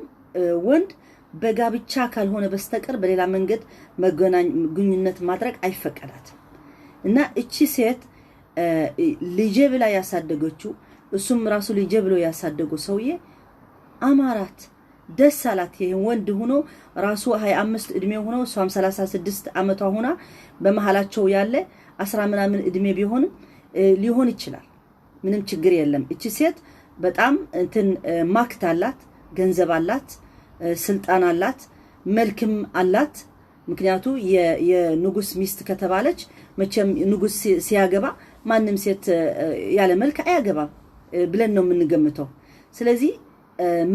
S1: ወንድ በጋብቻ ካልሆነ በስተቀር በሌላ መንገድ ግንኙነት ማድረግ አይፈቀዳትም እና እቺ ሴት ልጄ ብላ ያሳደገችው እሱም ራሱ ልጄ ብሎ ያሳደገው ሰውዬ አማራት ደስ አላት ይሄ ወንድ ሆኖ ራሱ 25 እድሜ ሆኖ እሷም 36 አመቷ ሆና በመሐላቸው ያለ 10 ምናምን እድሜ ቢሆንም ሊሆን ይችላል ምንም ችግር የለም እቺ ሴት በጣም እንትን ማክት አላት ገንዘብ አላት ስልጣን አላት መልክም አላት ምክንያቱ የንጉስ ሚስት ከተባለች መቼም ንጉስ ሲያገባ ማንንም ሴት ያለ መልክ አያገባም ብለን ነው የምንገምተው ስለዚህ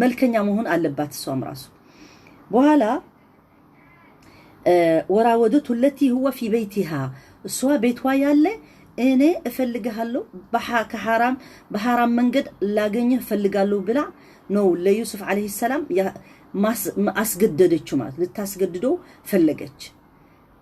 S1: መልከኛ መሆን አለባት እሷም ራሱ በኋላ ወራወደቱ التي هو في بيتها እሷ ቤቷ ያለ እኔ እፈልግሃለሁ በሐራም መንገድ ላገኘህ እፈልጋለሁ ብላ ነው ለዩሱፍ አለይሂ ሰላም አስገደደችው ማለት ልታስገድደው ፈለገች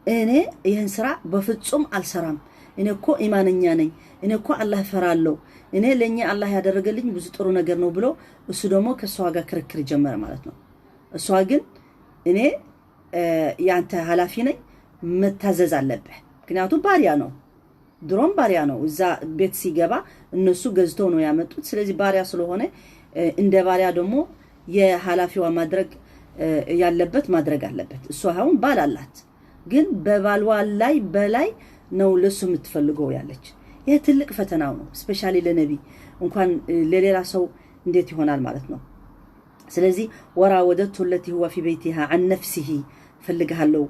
S1: እኔ ይሄን ስራ በፍጹም አልሰራም እኔኮ ኢማንኛ ነኝ እኔኮ አላህ ፈራለሁ እኔ ለኛ አላህ ያደረገልኝ ብዙ ጥሩ ነገር ነው ብሎ እሱ ደግሞ ከሷ ጋር ክርክር ጀመረ ማለት ነው እሷ ግን እኔ ያንተ ሐላፊ ነኝ መታዘዝ አለበት ምክንያቱም ባሪያ ነው ድሮም ባሪያ ነው እዛ ቤት ሲገባ እነሱ ገዝተው ነው ያመጡት ስለዚህ ባሪያ ስለሆነ እንደ ባሪያ ደግሞ የሐላፊዋ ማድረግ ያለበት ማድረግ አለበት እሷ አሁን ባል አላት ግን በባልዋ ላይ በላይ ነው ለሱ የምትፈልገው ያለች ይሄ ትልቅ ፈተናው ነው ስፔሻሊ ለነቢ እንኳን ለሌላ ሰው እንዴት ይሆናል ማለት ነው ስለዚህ ወራወደቱ التي هو في بيتها عن نفسه ፈልጋለሁ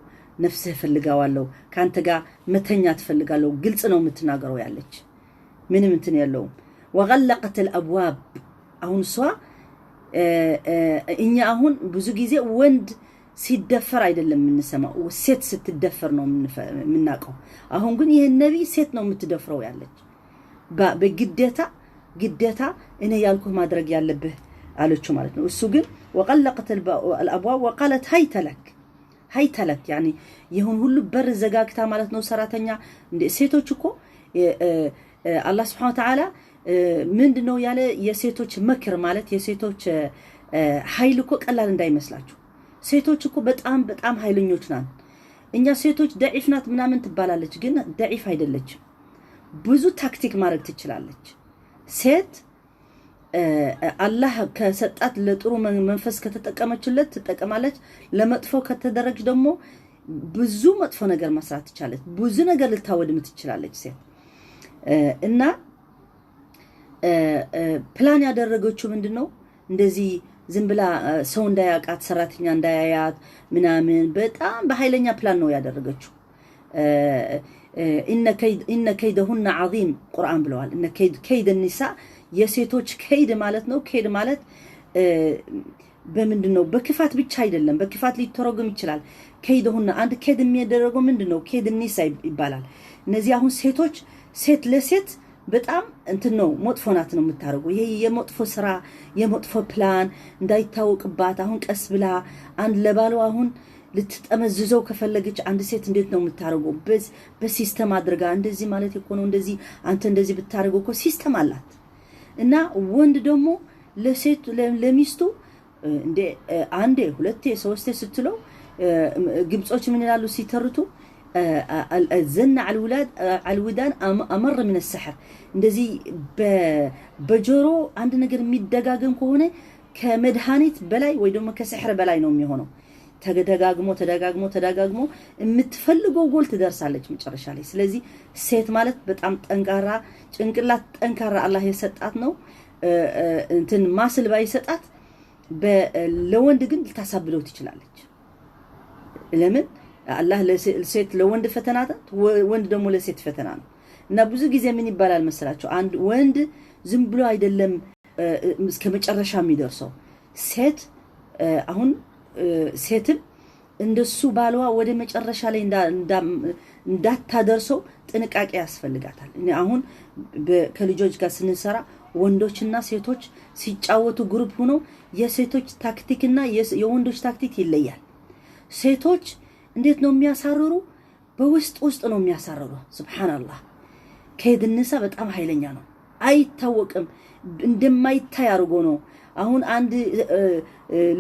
S1: ነፍስህ ፈልጋዋለሁ ካንተ ጋር መተኛ ትፈልጋለሁ ግልጽ ነው የምትናገረው ያለች ምንም እንትን ያለው وغلقت الابواب አሁን እሷ እኛ አሁን ብዙ ጊዜ ወንድ ሲደፈር አይደለም የምንሰማው ሴት ስትደፈር ነው የምናቀው አሁን ግን ይሄ ነብይ ሴት ነው የምትደፍረው ያለች በግዴታ እኔ ያልኩህ ማድረግ ያለብህ አለች ማለት ነው እሱ ግን وغلقت الابواب وقالت هيت لك يعني ይሁን ሁሉ በር ዘጋግታ ማለት ነው ሰራተኛ እንደ ሴቶች እኮ አላህ Subhanahu Wa Ta'ala ምንድነው ያለ የሴቶች መክር ማለት የሴቶች ኃይል እኮ ቀላል እንዳይመስላችሁ ሴቶች እኮ በጣም ኃይለኞች ናን እኛ ሴቶች ضعيف ናት ምናምን ትባላለች ግን ضعيف አይደለችም ብዙ ታክቲክ ማድረግ ትችላለች ሴት አላህ ከሰጣት ለጥሩ መንፈስ ከተጠቀመችለት ትጠቀማለች ለመጥፎ ከተደረገች ደግሞ ብዙ መጥፎ ነገር መስራት ትችላለች ብዙ ነገር ልታወድም ትችላለች ሴት እና ፕላን ያደረገችው ምንድነው እንደዚህ ዝም ብላ ሰው እንዳያቃት ሰራተኛ እንዳያያት ምናምን በጣም በኃይለኛ ፕላን ነው ያደረገችው ኢነ ከይደሁና عظيم ቁርአን ብለዋል እነ ከይድ النساء የሴቶች ከይድ ማለት ነው ከይድ ማለት በምንድነው በክፋት ብቻ አይደለም በክፋት ሊተረጎም ይችላል ከይደሁና አንድ ከይድ የሚያደርገው ምንድነው ከይድ النساء ይባላል እነዚህ አሁን ሴቶች ሴት ለሴት በጣም እንትን ነው መጥፎ ናት ነው የምታረጉ ይሄ የመጥፎ ስራ የመጥፎ ፕላን እንዳይታወቅባት አሁን ቀስ ብላ አንድ ለባሉ አሁን ልትጠመዝዘው ከፈለገች አንድ ሴት እንዴት ነው የምታረጉ በሲስተም አድርጋ እንደዚህ ማለት እኮ ነው እንደዚህ አንተ እንደዚህ ብታረጉ እኮ ሲስተም አላት እና ወንድ ደግሞ ለሴት ለሚስቱ እንደ አንዴ ሁለቴ ሶስቴ ስትለው ግብጾች ምን ይላሉ ሲተርቱ الزن على الودان امر من السحر እንደዚህ በጆሮ አንድ ነገር የሚደጋገም ከሆነ ከመድሃኒት በላይ ወይ ደግሞ ከስሕር በላይ ነው የሚሆነው ተደጋግሞ የምትፈልገው ጎል ትደርሳለች መጨረሻ ላይ ስለዚህ ሴት ማለት በጣም ጠንካራ ጭንቅላት ጠንካራ አላህ የሰጣት ነው እንትን ማስል ባይሰጣት ለወንድ ግን ልታሳብለው ትችላለች ለምን አላህ ለሴት ለወንድ ፈተና ወንድ ደግሞ ለሴት ፈተና ነው እና ብዙ ጊዜ ምን ይባላል መሰላችሁ አንድ ወንድ ዝም ብሎ አይደለም እስከ መጨረሻ የሚደርሰው ሴት አሁን ሴትም እንደሱ ባልዋ ወደ መጨረሻ ላይ እንዳታደርሰው ጥንቃቄ ያስፈልጋታል እኔ አሁን ከልጆች ጋር ስንሰራ ወንዶችና ሴቶች ሲጫወቱ ግሩፕ ሆኖ የሴቶች ታክቲክና የወንዶች ታክቲክ ይለያል ሴቶች እንዴት ነው የሚያሳርሩ በውስጥ ነው የሚያሳርሩ ሱብሃንአላህ ከይድንሳ በጣም ኃይለኛ ነው አይታወቅም እንደማይታይ አርጎ ነው አሁን አንድ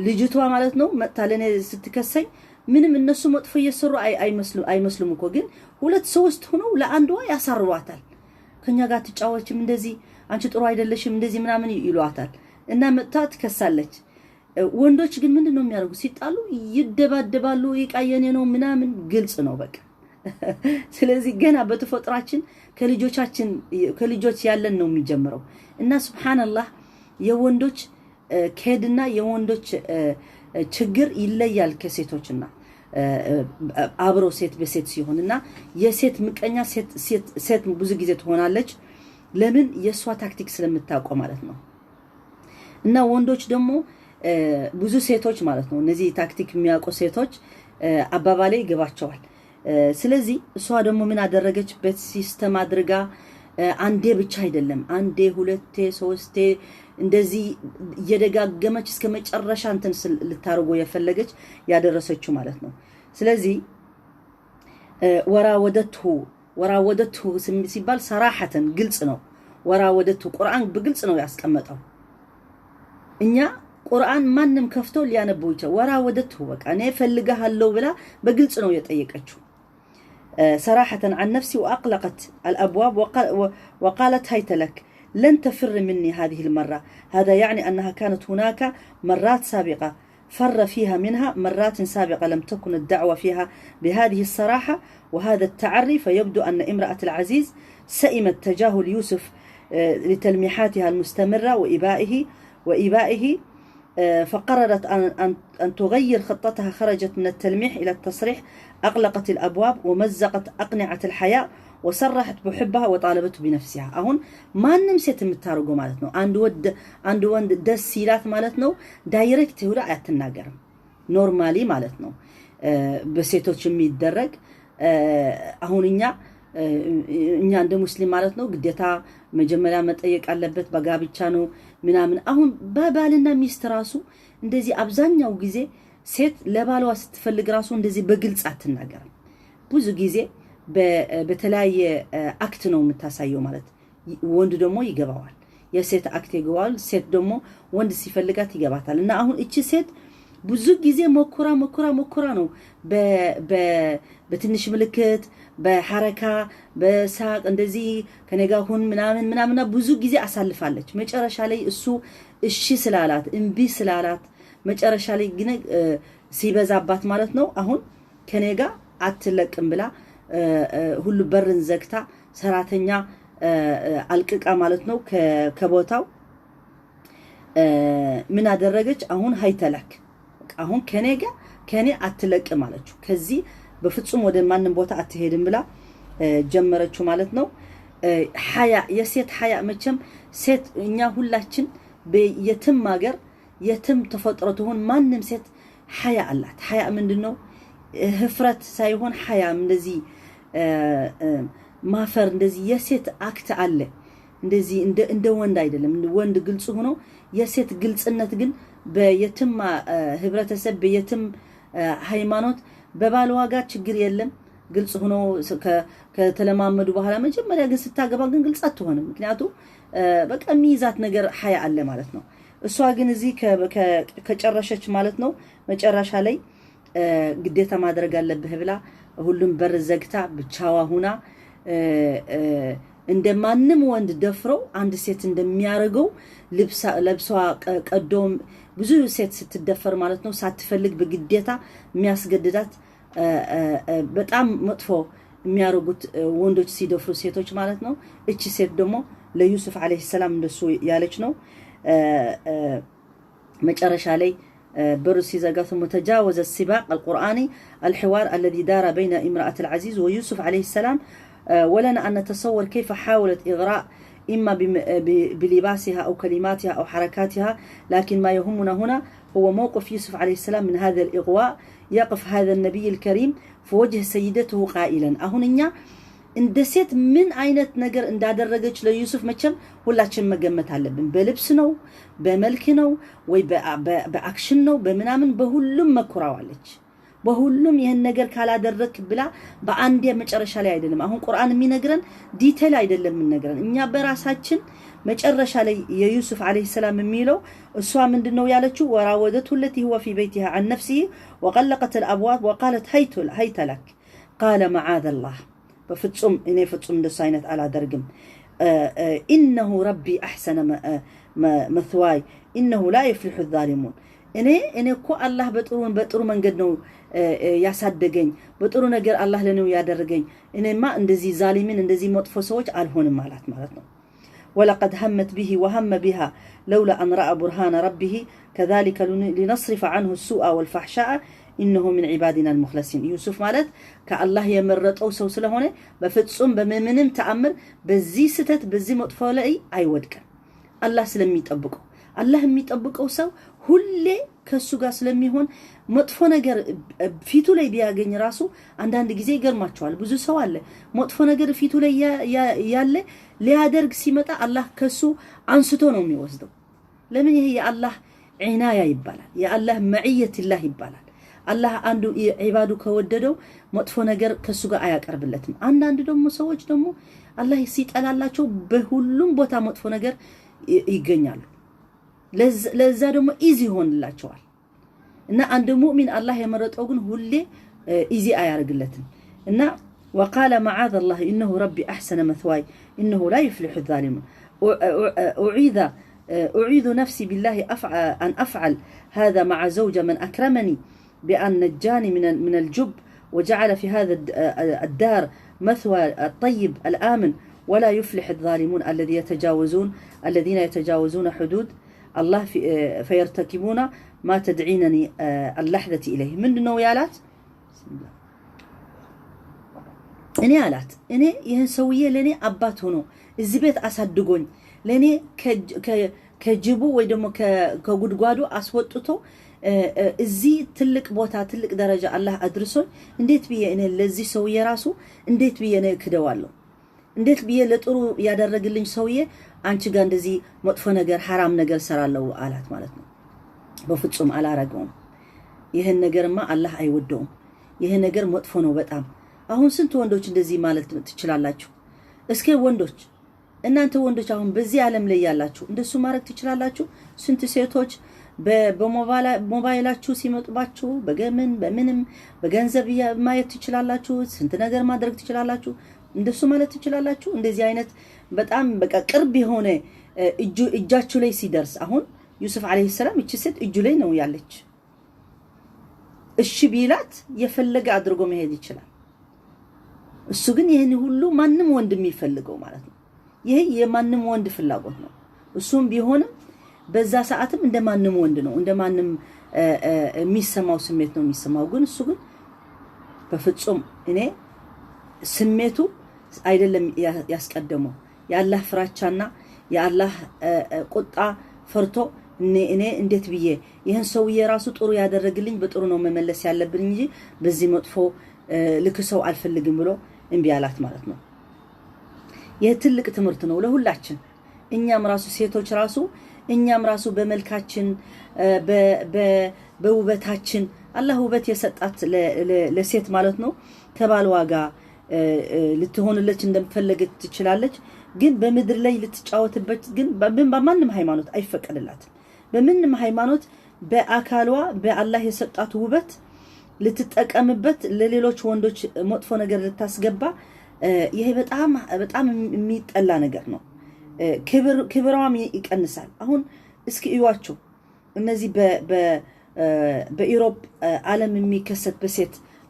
S1: ልጅቷ ማለት ነው መጣለኔ ስትከሰኝ ምንም እነሱ መጥፎ እየሰሩ አይመስሉም እኮ ግን ሁለት ሶስት ሆነው ለአንዷ ያሳርዋታል ከኛ ጋር ትጫወችም እንደዚህ አንቺ ጥሩ አይደለሽም እንደዚህ ምናምን ይሏታል እና መጣ ትከሳለች ወንዶች ግን ምንድነው የሚያደርጉት ሲጣሉ ይደባደባሉ ይቃየኔ ነው ምናምን ግልጽ ነው በቃ ስለዚህ ገና በተፈጥሯችን ከልጆች ያለን ነው የሚጀምረው እና ሱብሃንአላህ የወንዶች ከድና የወንዶች ችግር ይለያል ከሴቶችና አብሮ ሴት በሴት ሲሆንና የሴት ምቀኛ ሴት ብዙ ጊዜ ትሆናለች ለምን የሷ ታክቲክ ስለምታውቀው ማለት ነው እና ወንዶች ደግሞ ብዙ ሴቶች ማለት ነው እነዚህ ታክቲክ የሚያውቁ ሴቶች አባባሌ ይገባቸዋል ስለዚህ እሷ ደግሞ ምን አደረገችበት ሲስተም አድርጋ አንዴ ብቻ አይደለም አንዴ ሁለቴ ሶስቴ እንደዚህ እየደጋገመች እስከ መጨረሻ እንትን ልታርጎ የፈለገች ያደረሰችው ማለት ነው ስለዚህ ወራወደቱ ሲባል ሰራሐተን ግልጽ ነው ወራወደቱ ቁርአን በግልጽ ነው ያስቀመጠው እኛ ቁርአን ማንንም ከፍቶ ሊያነበው ይችላል ወራወደቱ በቃ እኔ ፈልጋለሁ ብላ በግልጽ ነው የጠየቀችው صراحة عن نفسي وأقلقت الأبواب وقالت هيت لك لن تفر مني هذه المرة هذا يعني أنها كانت هناك مرات سابقة فر فيها منها مرات سابقة لم تكن الدعوة فيها بهذه الصراحة وهذا التعري فيبدو أن امرأة العزيز سئمت تجاهل يوسف لتلميحاتها المستمرة وإبائه فقررت أن تغير خطتها خرجت من التلميح إلى التصريح أغلقت الأبواب ومزقت أقنعة الحياة وصرحت بحبها وطالبته بنفسها أهون ما نمسيت متارجو مالتنا عنده وند دسيلات مالتنا دايركت ولا أتناجر نورمالي مالتنا بسيتوش يدرج أهون እኛ እንደ ሙስሊም ማለት ነው ግዴታ መጀመሪያ መጠየቅ አለበት በጋብቻ ነው ምናምን አሁን በባልና ሚስት ራሱ እንደዚህ አብዛኛው ጊዜ ሴት ለባሏ ስትፈልግ ራሱ እንደዚህ በግልጽ አትናገርም ብዙ ጊዜ በተለያየ አክት ነው የምታሳየው ማለት ወንድ ደግሞ ይገባዋል የሴት አክት ይገባዋል ሴት ደግሞ ወንድ ሲፈልጋት ይገባታል እና አሁን እቺ ሴት ብዙ ጊዜ ሞክራ ነው በትንሽ ምልክት በሐረካ በሳቅ እንደዚህ ከነጋሁን ምናምን ብዙ ጊዜ አሳልፋለች መጨረሻ ላይ እሱ እሺ ስላላት እንቢ ስላላት መጨረሻ ላይ ግን ሲበዛባት ማለት ነው አሁን ከነጋ አትለቅም ብላ ሁሉ በርን ዘግታ ሰራተኛ አልቅቃ ማለት ነው ከቦታው ምን አደረገች አሁን ሃይተላክ አሁን ከኔ አትለቅም አለችው ከዚህ በፍጹም ወደ ማንንም ቦታ አትሄድም ብላ ጀመረችው ማለት ነው ሐያ የሴት ሐያ መቼም ሴት እኛ ሁላችን በየትም ሀገር የትም ተፈጥሮቱን ማንንም ሴት ሐያ አላት ሐያ ምንድነው ህፍረት ሳይሆን ሐያ እንደዚህ ማፈር እንደዚህ የሴት አክት አለ እንደዚህ እንደ ወንድ አይደለም ወንድ ግልጽ ሆኖ የሴት ግልጽነት ግን በየትም ህብረተሰብ በየትም ሃይማኖት በባልዋ ጋር ችግር የለም ግልጽ ሆኖ ከተለማመዱ በኋላ መጀመሪያ ግን ስታገባ ግን ግልጽ አትሆንም ምክንያቱም በቃ ሚዛት ነገር ሐያ አለ ማለት ነው እሷ ግን እዚህ ከጨረሸች ማለት ነው መጨረሻ ላይ ግዴታ ማድረግ አለብህ ብላ ሁሉም በር ዘግታ ብቻዋ ሆና እንደማንም ወንድ ደፍሮ አንድ ሴት እንደሚያረገው ለብሷ ቀዶም ብዙ ሴት ስትደፈር ማለት ነው ሳትፈልግ በግዴታ የሚያስገድዳት በጣም መጥፎ የሚያረጉት ወንዶች ሲደፍሩ ሴቶች ማለት ነው እቺ ሴት ደግሞ ለዩሱፍ አለይሂ ሰላም እንደሱ ያለች ነው መጨረሻ ላይ برسي ثم تجاوز السباق القرآني الحوار الذي دار بين امرأة العزيز ويوسف عليه السلام ولنا أن نتصور كيف حاولت إغراء إما بلباسها أو كلماتها أو حركاتها لكن ما يهمنا هنا هو موقف يوسف عليه السلام من هذا الإغواء يقف هذا النبي الكريم في وجه سيدته قائلا أهنيا اندسيت من عينت نجر اندادرجت ليوسف مچم ሁላችን መገመት አለብን በልብስ ነው በመልክ ነው ወይ በአክሽን ነው በመናምን በሁሉም መኩራዋለች በሁሉም ይሄን ነገር ካላደረክ ብላ በአንድ የመጨረሻ ላይ አይደለም አሁን ቁርአን የሚነግረን ዲቴል አይደለም የሚነግረን እኛ በራሳችን መጨረሻ ላይ የዩሱፍ አለይሂ ሰላም የሚለው እሷ ምንድነው ያለችው ወራወደቱ التي هو في بيتها عن نفسه وغلقت الابواب وقالت هيت لك قال معاذ الله بفصم እኔ ፍጹም እንደሱ አይነት አላደርግም انه ربي احسن مثواي انه لا يفلح الظالمون እኔ እኮ አላህ በጥሩ መንገድ ነው ያሳደገኝ በጥሩ ነገር አላህ ለኔው ያደረገኝ እኔማ እንደዚህ ዛሊምን እንደዚህ መጥፎ ሰዎች አልሆንም ማለት ነው ولقد همت به وهم بها لولا أن رأى برهان ربه كذلك لنصرف عنه السوء والفحشاء إنه من عبادنا المخلصين يوسف مالت كالله يمرطو سو ስለሆነ በፍጹም በምንም ተአምር በዚህ ስተት በዚህ መጥፎ ላይ አይወድቅም አላህ ስለሚጠብቀው አላህ የሚጠብቀው ሰው ሁሌ ከሱ ጋር ስለሚሆን መጥፎ ነገር ፊቱ ላይ ቢያገኝ ራሱ አንዳንድ ጊዜ ይገርማቸዋል ብዙ ሰው አለ መጥፎ ነገር ፊቱ ላይ ያለ ሊያደርግ ሲመጣ አላህ ከሱ አንስቶ ነው የሚወስደው ለምን ይሄ የአላህ ዒናያ ይባላል የአላህ መዕየትላህ ይባላል አላህ አንዱ ኢባዱ ከወደደው መጥፎ ነገር ከሱ ጋር አያቀርብለትም አንዳንድ ደግሞ ሰዎች ደግሞ አላህ ሲጠላላቸው በሁሉም ቦታ መጥፎ ነገር ይገኛሉ ለዛ ደግሞ ኢዚ ሆንላቸዋል እና አንድ ሙእሚን አላህ የመረጠው ግን ሁሌ ኢዚ አያርግለትም እና وقال معاذ الله إنه ربي أحسن مثواي إنه لا يفلح الظالمون أعيذ نفسي بالله أن أفعل هذا مع زوجة من أكرمني بأن نجاني من الجب وجعل في هذا الدار مثوى الطيب الآمن ولا يفلح الظالمون الذين يتجاوزون حدود الله فيرتكبون ما تدعينني اللحظة إليه من نويالات بسم الله እኔ አላት እኔ ይሄን ሰውዬ ለኔ አባት ሆኖ እዚህ ቤት አሳድጎኝ ለኔ ከጅቡ ወይ ደግሞ ከጉድጓዱ አስወጥቶ እዚህ ትልቅ ቦታ ትልቅ ደረጃ አላህ አድርሶኝ እንዴት ብዬ እኔ ለዚህ ሰውዬ ራሱ እንዴት ብዬ ነው ክደዋለሁ እንዴት ብዬ ለጥሩ ያደረግልኝ ሰውዬ አንቺ ጋር እንደዚህ መጥፎ ነገር حرام ነገር ሰራለው አላት ማለት ነው በፍጹም አላረገውም ይሄን ነገርማ አላህ አይወደውም ይሄ ነገር መጥፎ ነው በጣም አሁን ስንት ወንዶች እንደዚህ ማለት ትችላላችሁ እስኪ ወንዶች እናንተ ወንዶች አሁን በዚህ ዓለም ላይ ያላችሁ እንደሱ ማድረግ ትችላላችሁ ስንት ሴቶች በሞባይላችሁ ሲመጡባችሁ በምንም በገንዘብ ማየት ትችላላችሁ ስንት ነገር ማድረግ ትችላላችሁ እንደሱ ማለት ትችላላችሁ እንደዚህ አይነት በጣም በቃ ቅርብ የሆነ እጃችሁ ላይ ሲደርስ አሁን ዩሱፍ አለይሂ ሰላም እቺ ሴት እጁ ላይ ነው ያለች እሺ ቢላት የፈለገ አድርጎ መሄድ ይችላል እሱ ግን ይሄን ሁሉ ማንንም ወንድ የሚፈልገው ማለት ነው ይሄ የማንንም ወንድ ፍላጎት ነው እሱም ቢሆንም በዛ ሰዓትም እንደማንንም ወንድ ነው እንደማንንም የሚሰማው ስሜት ነው የሚሰማው ግን እሱ ግን በፍጹም እኔ ስሜቱ አይደለም ያስቀደመው የአላህ ፍራቻና የአላህ ቁጣ ፈርቶ እኔ እንዴት ብዬ ይሄን ሰውዬ ራሱ ጥሩ ያደረግልኝ በጥሩ ነው መመለስ ያለብኝ እንጂ በዚህ መጥፎ ልክሰው አልፈልግም ብሎ እንቢ ያላት ማለት ነው የትልቅ ትምህርት ነው ለሁላችን እኛም ራሱ ሴቶች ራሱ እኛም ራሱ በመልካችን በውበታችን አላህ ውበት የሰጣት ለሴት ማለት ነው ከባልዋ ጋር ልትሆንለች እንደምፈልገት ትችላለች ግን በመድር ላይ ልትጫወትበት ግን በማንንም ሃይማኖት አይፈቀድላትም በምንም ሃይማኖት በአካሏ በአላህ የሰጣት ውበት ልትጠቀምበት ለሌሎች ወንዶች መጥፎ ነገር ልታስገባ ይሄ በጣም የሚጠላ ነገር ነው ክብሯም ይቀንሳል አሁን እስኪ እዩዋቸው እነዚህ በኢሮፕ ዓለም የሚከሰት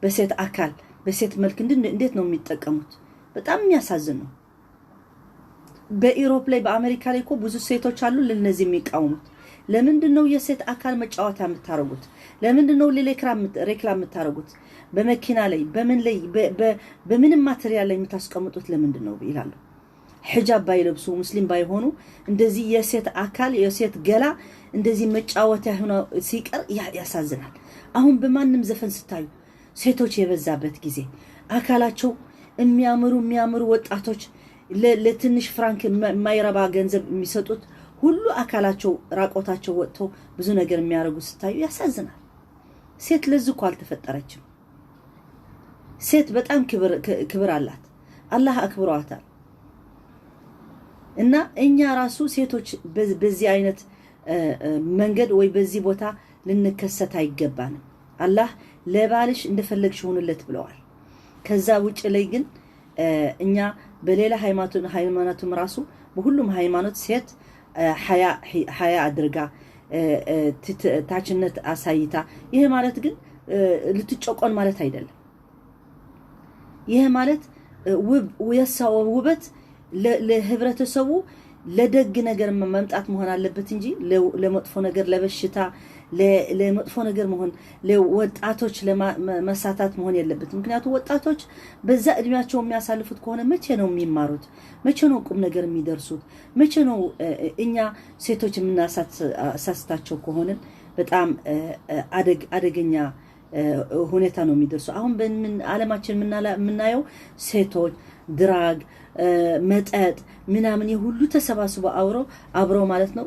S1: በሴት አካል በሴት መልክ እንዴት ነው የሚጠቀሙት በጣም የሚያሳዝን ነው በኢሮፕ ላይ በአሜሪካ ላይ እኮ ብዙ ሴቶች አሉ ለነዚህ የሚቃወሙት ለምንድነው የሴት አካል መጫወታ የምታረጉት ለምንድነው ሬክላም የምታረጉት በመኪና ላይ በምን ላይ በምንም ማቴሪያል ላይ የምታስቀምጡት ለምንድነው ይላሉ ሒጃብ ባይለብሱ ሙስሊም ባይሆኑ እንደዚህ የሴት አካል የሴት ገላ እንደዚህ መጫወታ ሆኖ ሲቀር ያሳዝናል አሁን በማንንም ዘፈን ስታዩ ሴቶች የበዛበት ጊዜ አካላቸው የሚያምሩ ወጣቶች ለትንሽ ፍራንክ ማይረባ ገንዘብ የሚሰጡት ሁሉ አካላቸው ራቆታቸው ወጥቶ ብዙ ነገር የሚያረጉ ስታዩ ያሳዝናል ሴት ለዝቆ አልተፈጠረችም ሴት በጣም ክብር አላት አላህ አክብሯታል እና እኛ ራሱ ሴቶች በዚህ አይነት መንገድ ወይ በዚህ ቦታ ልንከሰት አይገባንም አላህ ለባልሽ እንደፈለግሽ ሆነለት ብለዋል ከዛ ውጭ ላይ ግን እኛ በሌላ ሃይማኖቱም ራሱ በሁሉም ሃይማኖት ሴት ሐያ አድርጋ ታችነት አሳይታ ይሄ ማለት ግን ልትጨቆን ማለት አይደለም ይሄ ማለት የሰው ውበት ለህብረተሰቡ ለደግ ነገር መምጣት መሆን አለበት እንጂ ለመጥፎ ነገር ለበሽታ ለመጥፎ ነገር መሆን ለወጣቶች ለማሳታት መሆን የለበትም ምክንያቱም ወጣቶች በዛ እድሜያቸው የሚያሳልፉት ከሆነ መቼ ነው የሚማሩት መቼ ነው ቁም ነገር የሚደርሱት መቼ ነው እኛ ሴቶች የምናሳስታቸው ከሆነ በጣም አደገኛ ሁኔታ ነው የሚደርሱ አሁን በምን ዓለማችን ምናየው ሴቶች ድራግ መጠጥ ምናምን የሁሉ ተሰባስበው አብረው ማለት ነው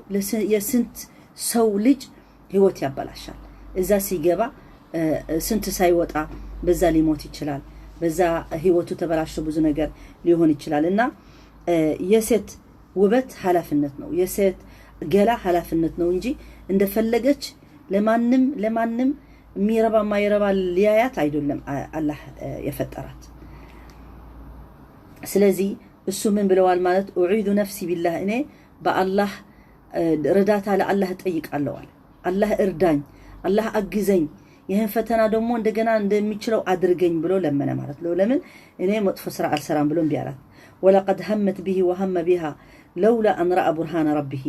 S1: የስንት ሰው ልጅ ህይወት ያበላሻል እዛ ሲገባ ስንት ሳይወጣ በዛ ሊሞት ይችላል በዛ ህይወቱ ተበላሽቶ ብዙ ነገር ሊሆን ይችላልና የሴት ውበት ኃላፊነት ነው የሴት ገላ ኃላፊነት ነው እንጂ እንደፈለገች ለማንም የሚረባ ማይረባ ሊያያት አይደለም አላህ የፈጠራት ስለዚህ እሱ ምን ብለዋል ማለት ኡዒዱ ነፍሲ ቢላህ እኔ በአላህ ረዳታ ለአላህ ጠይቃለሁ አላህ እርዳኝ አላህ አግዘኝ ይሄን ፈተና ደግሞ እንደገና እንደሚችለው አድርገኝ ብሎ ለመነ ማለት ነው ለምን እኔ መጥፎ ስራ አልሰራም ብሎ ቢያላት ولقد همت به وهم بها لولا أن رأى برهان ربه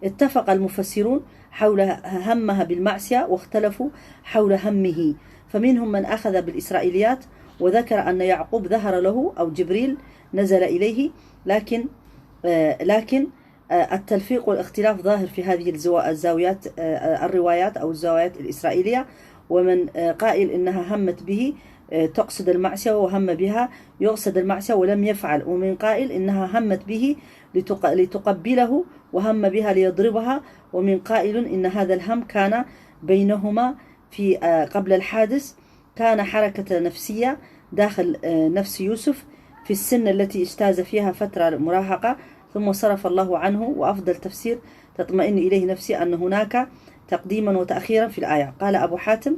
S1: اتفق المفسرون حول همها بالمعصية واختلفوا حول همه فمنهم من أخذ بالإسرائيليات وذكر أن يعقوب ظهر له أو جبريل نزل إليه لكن التلفيق والاختلاف ظاهر في هذه الزاويات الروايات أو الزوايات الإسرائيلية ومن قائل إنها همت به تقصد المعصية وهم بها يقصد المعصية ولم يفعل ومن قائل إنها همت به لتقبله وهم بها ليضربها ومن قائل إن هذا الهم كان بينهما في قبل الحادث كان حركة نفسية داخل نفس يوسف في السن التي اجتاز فيها فترة مراهقة ثم صرف الله عنه وأفضل تفسير تطمئن إليه نفسي أن هناك تقديما وتأخيرا في الآية قال أبو حاتم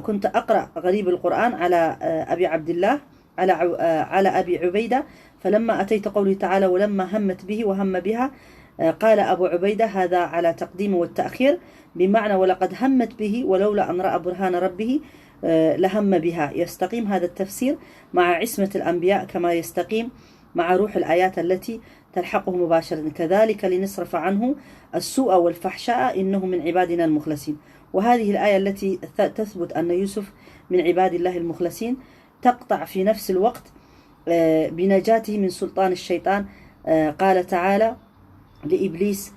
S1: كنت أقرأ غريب القرآن على أبي عبد الله على أبي عبيدة فلما أتيت قوله تعالى ولما همت به وهم بها قال أبو عبيدة هذا على تقديم والتأخير بمعنى ولقد همت به ولولا أن رأى برهان ربه لهم بها يستقيم هذا التفسير مع عصمة الأنبياء كما يستقيم مع روح الآيات التي تلحقه مباشرة كذلك لنصرف عنه السوء والفحشاء إنه من عبادنا المخلصين وهذه الآية التي تثبت أن يوسف من عباد الله المخلصين تقطع في نفس الوقت بنجاته من سلطان الشيطان قال تعالى لإبليس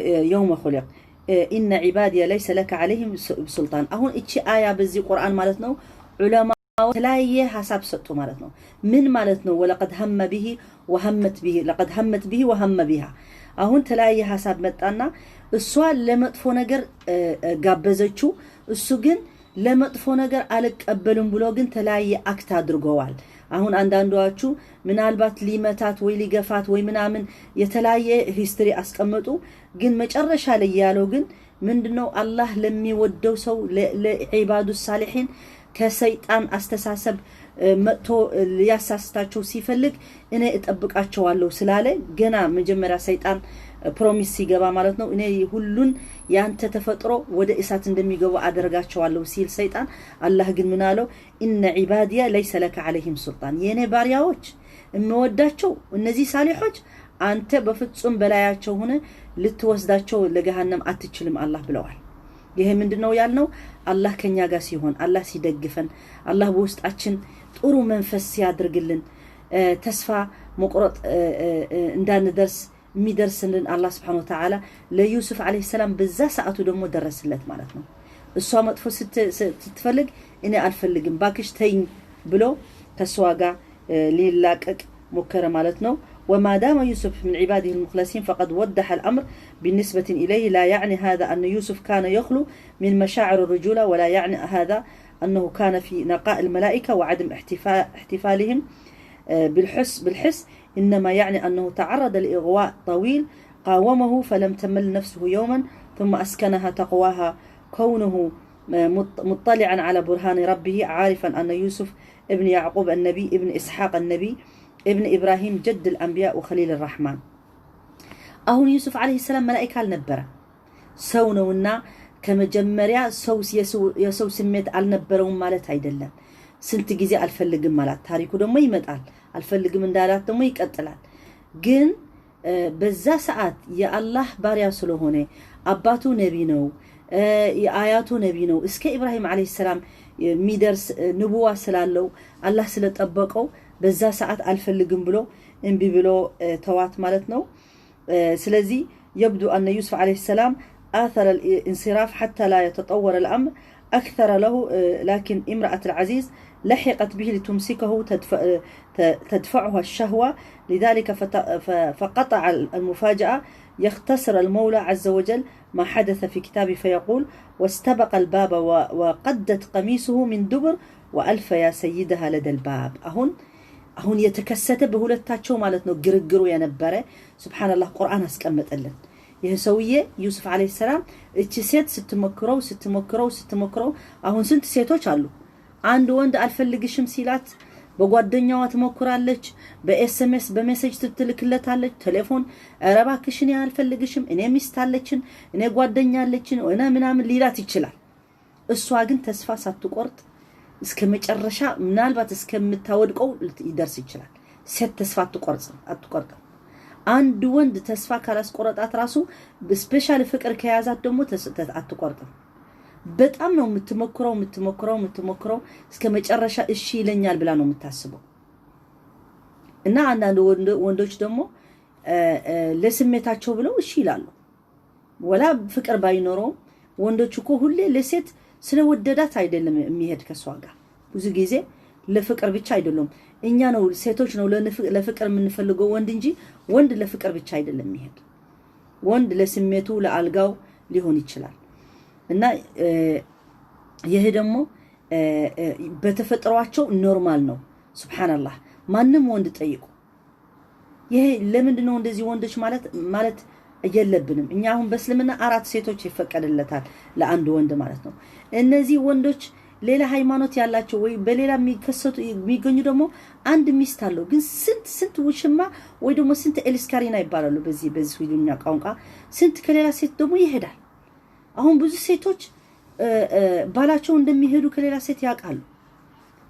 S1: يوم خلق إن عبادي ليس لك عليهم سلطان أهون إتشي آية بزي قرآن مالتنا علماء تلاقيه حساب سطو مالتنا من مالتنا ولقد هم به وهمت به لقد همت به وهم بها أهون تلاقيه حساب متأنا السؤال لمطفو نجر قابزتشو السجن لمطفو نجر عليك قبلن بلوجن تلاقيه أكتر درجوال አሁን አንዳንዶቹ ምናልባት ሊመታት ወይ ሊገፋት ወይ ምናምን የተለያየ ሂስትሪ አስቀምጡ ግን መጨረሻ ላይ ያለው ግን ምንድነው አላህ ለሚወደው ሰው ለዒባዱ ሳሊሒን ከሰይጣን አስተሳሰብ መጥቶ ሊያሳስታቸው ሲፈልግ እኔ እጠብቃቸዋለሁ ስላለ ገና መጀመሪያ ሰይጣን ፕሮሚስ ሲገባ ማለት ነው እኔ ሁሉን ያንተ ተፈጥሮ ወደ እሳት እንደሚገቡ አደርጋቸዋለሁ ሲል ሰይጣን አላህ ግን ምን አለው ኢነ ዒባዲያ ለይሰ ለከ ዐለይሂም ሱልጣን የኔ ባሪያዎች እምወዳቸው እነዚህ ሳሊሖች አንተ በፍጹም በላያቸው ሆነ ልትወስዳቸው ለገሃነም አትችልም አላህ ብለዋል ይሄ ምንድነው ያልነው አላህ ከኛ ጋር ሲሆን አላህ ሲደግፈን አላህ በውስጣችን ጥሩ መንፈስ ሲያድርግልን ተስፋ መቁረጥ እንዳንደርስ የሚደርስልን አላህ Subhanahu Wa Ta'ala ለዩሱፍ አለይሂ ሰላም በዛ ሰዓቱ ደግሞ ደረስለት ማለት ነው እሷ መጥፎ ስትፈልግ እኔ አልፈልግም ባክሽ ተይኝ ብሎ ከሷ ጋር ሊላቀቅ ሞከረ ማለት ነው وما دام يوسف من عباده المخلصين فقد وضح الأمر بالنسبة إليه لا يعني هذا أن يوسف كان يخلو من مشاعر الرجولة ولا يعني هذا أنه كان في نقاء الملائكة وعدم احتفالهم بالحس إنما يعني أنه تعرض لإغواء طويل قاومه فلم تمل نفسه يوما ثم أسكنها تقواها كونه مطلعا على برهان ربه عارفا أن يوسف ابن يعقوب النبي ابن إسحاق النبي ابن إبراهيم جد الأنبياء وخليل الرحمن أهون يوسف عليه السلام ملائكة النبرة ሰው ነውና ከመጀመሪያ ሰው የሰው ስሜት አልነበረውም ማለት አይደለም ስንት ጊዜ አልፈልግም ማለት ታሪኩ ደግሞ ይመጣል አልፈልግም እንዳላት ደግሞ ይቀጥላል ግን በዛ ሰዓት የአላህ ባሪያ ስለሆነ አባቱ ነቢ ነው የአያቱ ነቢ ነው እስከ ኢብራሂም አለይሂ ሰላም ሚደርስ ንቡዋ ስላለው አላህ ስለጠበቀው በዛ ሰዓት አልፈልግም ብሎ እንቢ ብሎ ተዋት ማለት ነው ስለዚህ يبدو أن يوسف عليه السلام آثر الانصراف حتى لا يتطور الأمر أكثر له لكن امرأة العزيز لحقت به لتمسكه تدفعها الشهوة لذلك فقطع المفاجأة يختصر المولى عز وجل ما حدث في كتابه فيقول واستبق الباب وقدت قميصه من دبر وألف يا سيدها لدى الباب أهون يتكسته بهولتاتشو مالتنو غرغرو ينبره سبحان الله قرآن اسقمطلن يسويه يوسف عليه السلام እቺ ሴት ስትሞክረው አሁን ስንት ሴቶች አሉ አንድ ወንድ አልፈልግሽም ሲላት በጓደኛዋ ትሞክራለች በኤስኤምኤስ በሜሴጅ ትልክለታለች ቴሌፎን አረባክሽን ያልፈልግሽም እኔ ሚስታለችን እኔ ጓደኛለችን እና ምናምን ሊላት ይችላል እሷ ግን ተስፋ ሳትቆርጥ እስከ መጨረሻ ምናልባት እስከምታወድቀው ይደርስ ይችላል ሴት ተስፋ አትቆርጥ አንድ ወንድ ተስፋ ካላስቆረጣት ራሱ በስፔሻል ፍቅር ከያዛት ደግሞ ተስተት አትቆርጥም በጣም ነው የምትሞክረው እስከ መጨረሻ እሺ ይለኛል ብላ ነው የምታስበው እና አንዳንድ ወንዶች ደግሞ ለስሜታቸው ብለው እሺ ይላሉ ወላ ፍቅር ባይኖረው ወንዶች እኮ ሁሌ ለሴት ስለወደዳት አይደለም የሚሄድ ከሷ ጋር ብዙ ጊዜ ለፍቅር ብቻ አይደለም እኛ ነው ሴቶች ነው ለፍቅር የምንፈልገው ወንድ እንጂ ወንድ ለፍቅር ብቻ አይደለም የሚሄድ ወንድ ለስሜቱ ለአልጋው ሊሆን ይችላል እና ይሄ ደግሞ በተፈጥሯቸው ኖርማል ነው ሱብሃንአላህ ማንንም ወንድ ጠይቁ ይሄ ለምንድነው እንደዚህ ወንዶች ማለት እየለብንም እኛ አሁን በእስልምና 4 ሴቶች ይፈቀድለታል ለአንድ ወንድ ማለት ነው እነዚህ ወንዶች ሌላ ሃይማኖት ያላቸው ወይ በሌላ የሚገኙ ደግሞ አንድ ሚስት አለው ግን ስንት ውሽማ ወይ ደግሞ ስንት ኤልስካሪና ይባላሉ በዚህ ስዊድንኛ ቋንቋ ስንት ከሌላ ሴት ደግሞ ይሄዳል አሁን ብዙ ሴቶች ባላቸው እንደሚሄዱ ከሌላ ሴት ያቃሉ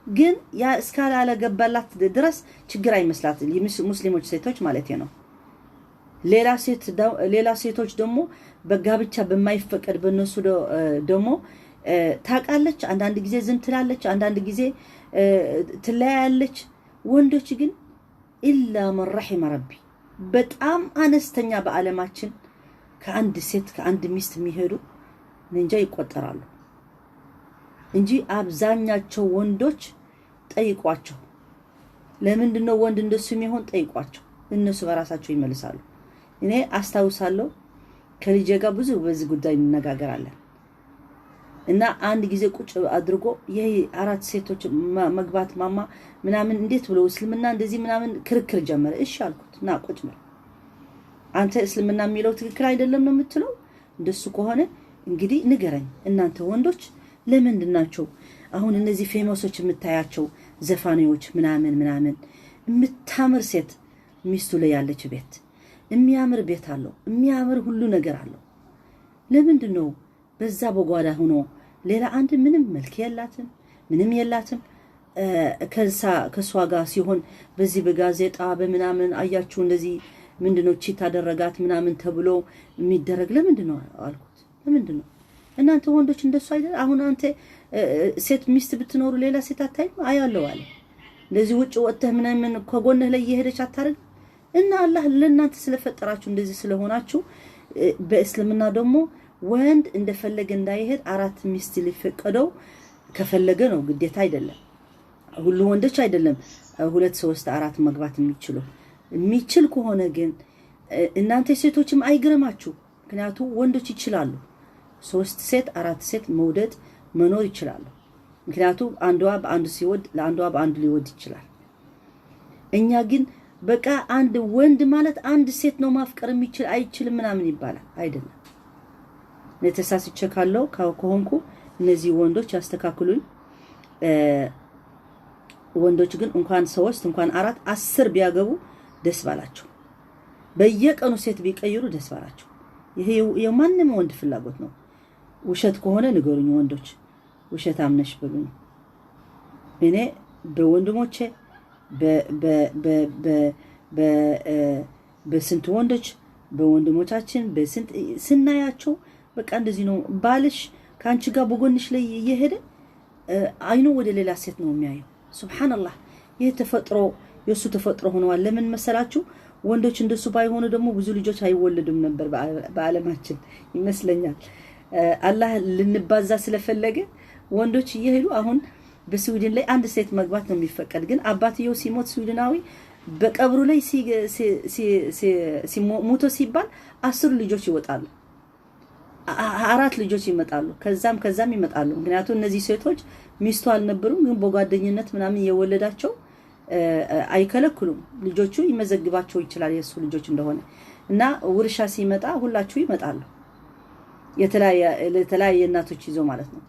S1: ግን ያ እስካላለ ገባላት ድረስ ችግር አይመስላት ሙስሊሞች ሴቶች ማለት ነው ሌላ ሴቶች ደግሞ በጋብቻ በማይፈቀድ በነሱ ደግሞ ታቃለች አንዳንድ ጊዜ ዝም ትላለች አንዳንድ ጊዜ ትለያያለች ወንዶች ግን ኢላ መን ረሂመ ረቢ በጣም አነስተኛ በአለማችን ከአንድ ሚስት የሚሄዱ እንጃ ይቆጠራሉ እንጂ አብዛኛቸው ወንዶች ጠይቋቸው ለምንድነው ወንድ እንደሱ የሚሆን ጠይቋቸው እነሱ በራሳቸው ይመልሳሉ እኔ አስተውሳለሁ ከልጄ ጋር ብዙ በዚህ ጉዳይ እንነጋገራለን እና አንድ ጊዜ ቁጭ አድርጎ ይሄ 4 ሴቶች መግባት ማማ ምናምን እንዴት ብለው እስልምና እንደዚህ ምናምን ክርክር ጀመረ እሺ አልኩት ና ቁጭ ነው አንተ እስልምና የሚለው ትክክል አይደለም ነው የምትለው እንደሱ ከሆነ እንግዲህ ንገረኝ እናንተ ወንዶች ለምንድናቸው አሁን እነዚህ ፌመሶች የምታያቸው ዘፋኔዎች ምናምን የምታምር ሴት ሚስቱ ላይ ያለች ቤት የሚያምር ቤት አለው የሚያምር ሁሉ ነገር አለው ለምንድነው በዛ በጓዳ ሆኖ ሌላ አንድ ምንም መልክ የላትም ምንም የላትም ከሷ ጋር ሲሆን በዚህ በጋዜጣ በምናምን አያችሁ እንደዚህ ምንድነው ቺት አደረጋት ምናምን ተብሎ የሚደረግ ለምንድነው አልኩት ለምንድነው እናንተ ወንዶች እንደሱ አይደል አሁን አንተ ሴት ሚስት ብትኖሩ ሌላ ሴት አታይም አያለው አለ እንደዚህ ውጭ ወጥተህ ምናምን ከጎንህ ላይ እየሄደች አታረግ እና አላህ ለእናንተ ስለፈጠራችሁ እንደዚህ ስለሆናችሁ በእስልምና ደግሞ ወንድ እንደፈለገ እንዳይሄድ 4 ሚስት ሊፈቀደው ከፈለገ ነው ግዴታ አይደለም ሁሉ ወንዶች አይደለም 2 3 4 መግባት የሚችል ከሆነ ግን እናንተ ሴቶችም አይግረማችሁ ምክንያቱም ወንዶች ይችላሉ 3 ሴት 4 ሴት መውደድ መኖር ይችላሉ ምክንያቱም አንዷ በአንዱ ሲወድ ለአንዷ በአንዱ ሊወድ ይችላል እኛ ግን በቃ አንድ ወንድ ማለት አንድ ሴት ነው ማፍቀር የሚችል አይችልም ምናምን ይባላል አይደለም ለተሳስቼ ካለው ከሆንኩ እነዚህ ወንዶች ያስተካክሉኝ ወንዶች ግን እንኳን 3 እንኳን 4 10 ቢያገቡ ደስ ባላቸው በየቀኑ ሴት ቢቀይሩ ደስ ባላቸው ይሄ የማንም ወንድ ፍላጎት ነው። ውሸት ከሆነ ንገሩኝ ወንዶች፣ ውሸት አምነሽ ብሉኝ። እኔ በወንድሞቼ በስንት ወንዶች በወንድሞቻችን በስንት ስናያቸው በቃ እንደዚህ ነው። ባልሽ ካንቺ ጋር በጎንሽ ላይ እየሄደ አይኑ ወደ ሌላ ሴት ነው የሚያየው። ሱብሃንአላህ። ይሄ ተፈጥሮ የሱ ተፈጥሮ ሆነዋል። ለምን መሰላችሁ? ወንዶች እንደሱ ባይሆኑ ደግሞ ብዙ ልጆች አይወለዱም ነበር በዓለማችን ይመስለኛል። አላህ ልንባዛ ስለፈለገ ወንዶች እየሄዱ አሁን በስዊድን ላይ አንድ ሴት መግባት ነው የሚፈቀድ። ግን አባትየው ሲሞት ስዊድናዊ በቀብሩ ላይ ሲሞቶ ሲባል 10 ልጆች ይወጣሉ፣ 4 ልጆች ይመጣሉ፣ ከዛም ይመጣሉ። ምክንያቱም እነዚህ ሴቶች ሚስቱ አልነበሩም፣ ግን በጓደኝነት ምናምን የወለዳቸው አይከለክሉም። ልጆቹ ይመዘግባቸው ይችላል የሱ ልጆች እንደሆነ እና ውርሻ ሲመጣ ሁላችሁ ይመጣሉ፣ የተለያየ እናቶች ይዞ ማለት ነው።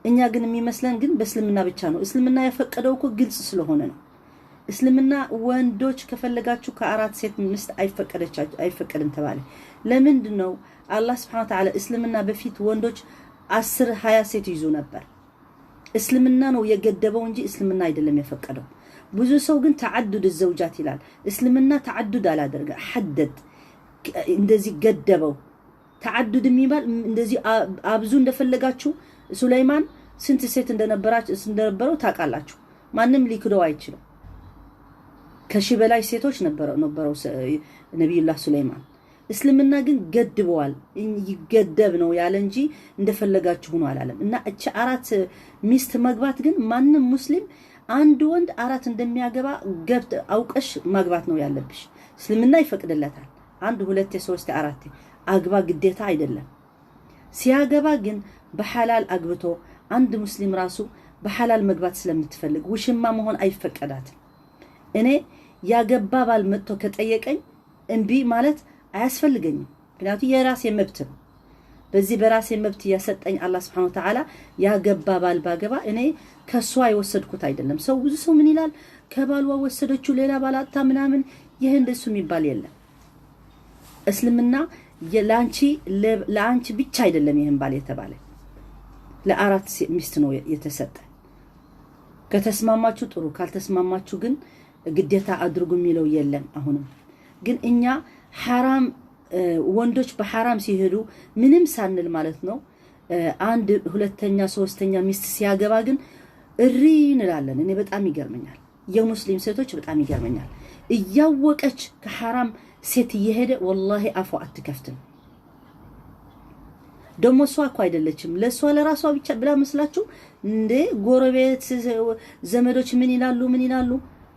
S1: እኛ ግን የሚመስለን ግን በእስልምና ብቻ ነው። እስልምና የፈቀደው እኮ ግልጽ ስለሆነ ነው። እስልምና ወንዶች ከፈለጋችሁ ከ4 ሴት ሚስት አይፈቀድም ተባለ። ለምንድን ነው? አላህ Subhanahu Wa Ta'ala እስልምና በፊት ወንዶች 10 20 ሴት ይዙ ነበር። እስልምና ነው የገደበው እንጂ እስልምና አይደለም የፈቀደው። ብዙ ሰው ግን ተዓዱድ الزوجات ይላል። እስልምና ተዓዱድ አላደረገ፣ ሐደድ እንደዚህ ገደበው። ተዓዱድ የሚባል እንደዚህ አብዙ እንደፈለጋችሁ። ሱለይማን ስንት ሴት እንደነበረው ታውቃላችሁ። ማንም ሊክደው አይችልም። ከሺህ በላይ ሴቶች ነበረው ነብዩላህ ሱለይማን። እስልምና ግን ገድበዋል። ይገደብ ነው ያለ እንጂ እንደፈለጋችሁ ሆኖ አላለም። እና እቺ 4 ሚስት መግባት ግን ማንም ሙስሊም አንድ ወንድ 4 እንደሚያገባ ገብት አውቀሽ ማግባት ነው ያለብሽ። እስልምና ይፈቅድለታል። 1 2 3 4 አግባ ግዴታ አይደለም። ሲያገባ ግን በሐላል አግብቶ አንድ ሙስሊም ራሱ በሐላል መግባት ስለምትፈልግ ውሽማ መሆን አይፈቀዳትም። እኔ ያገባ ባል መጥቶ ከጠየቀኝ እንቢ ማለት አያስፈልገኝም። ምክንያቱም የራሴ መብት ነው። በዚህ በራሴ መብት ያሰጠኝ አላህ Subhanahu Wa Ta'ala ያገባ ባል ባገባ እኔ ከሷ አይወሰድኩት አይደለም። ሰው ብዙ ሰው ምን ይላል? ከባልዋ ወሰደችው ሌላ ባላታ ምናምን። ይሄ እንደሱ የሚባል የለም። እስልምና ለአንቺ ብቻ አይደለም ይሄን ባል የተባለ ለ4 ሚስት ነው የተሰጠ። ከተስማማችሁ ጥሩ፣ ካልተስማማችሁ ግን ግዴታ አድርጉ የሚለው የለም። አሁንም ግን እኛ حرام ወንዶች በሐራም ሲሄዱ ምንም ሳንል ማለት ነው አንድ ሁለተኛ ሶስተኛ ሚስት ሲያገባ ግን እሪ እንላለን። እኔ በጣም ይገርመኛል። የሙስሊም ሴቶች በጣም ይገርመኛል። እያወቀች ከሐራም ሴት እየሄደ ወላሂ አፉ አትከፍትም። ደሞ ሷ እኮ አይደለችም ለሷ ለራሷ ብቻ ብላ መስላችሁ እንደ ጎረቤት ዘመዶች ምን ይላሉ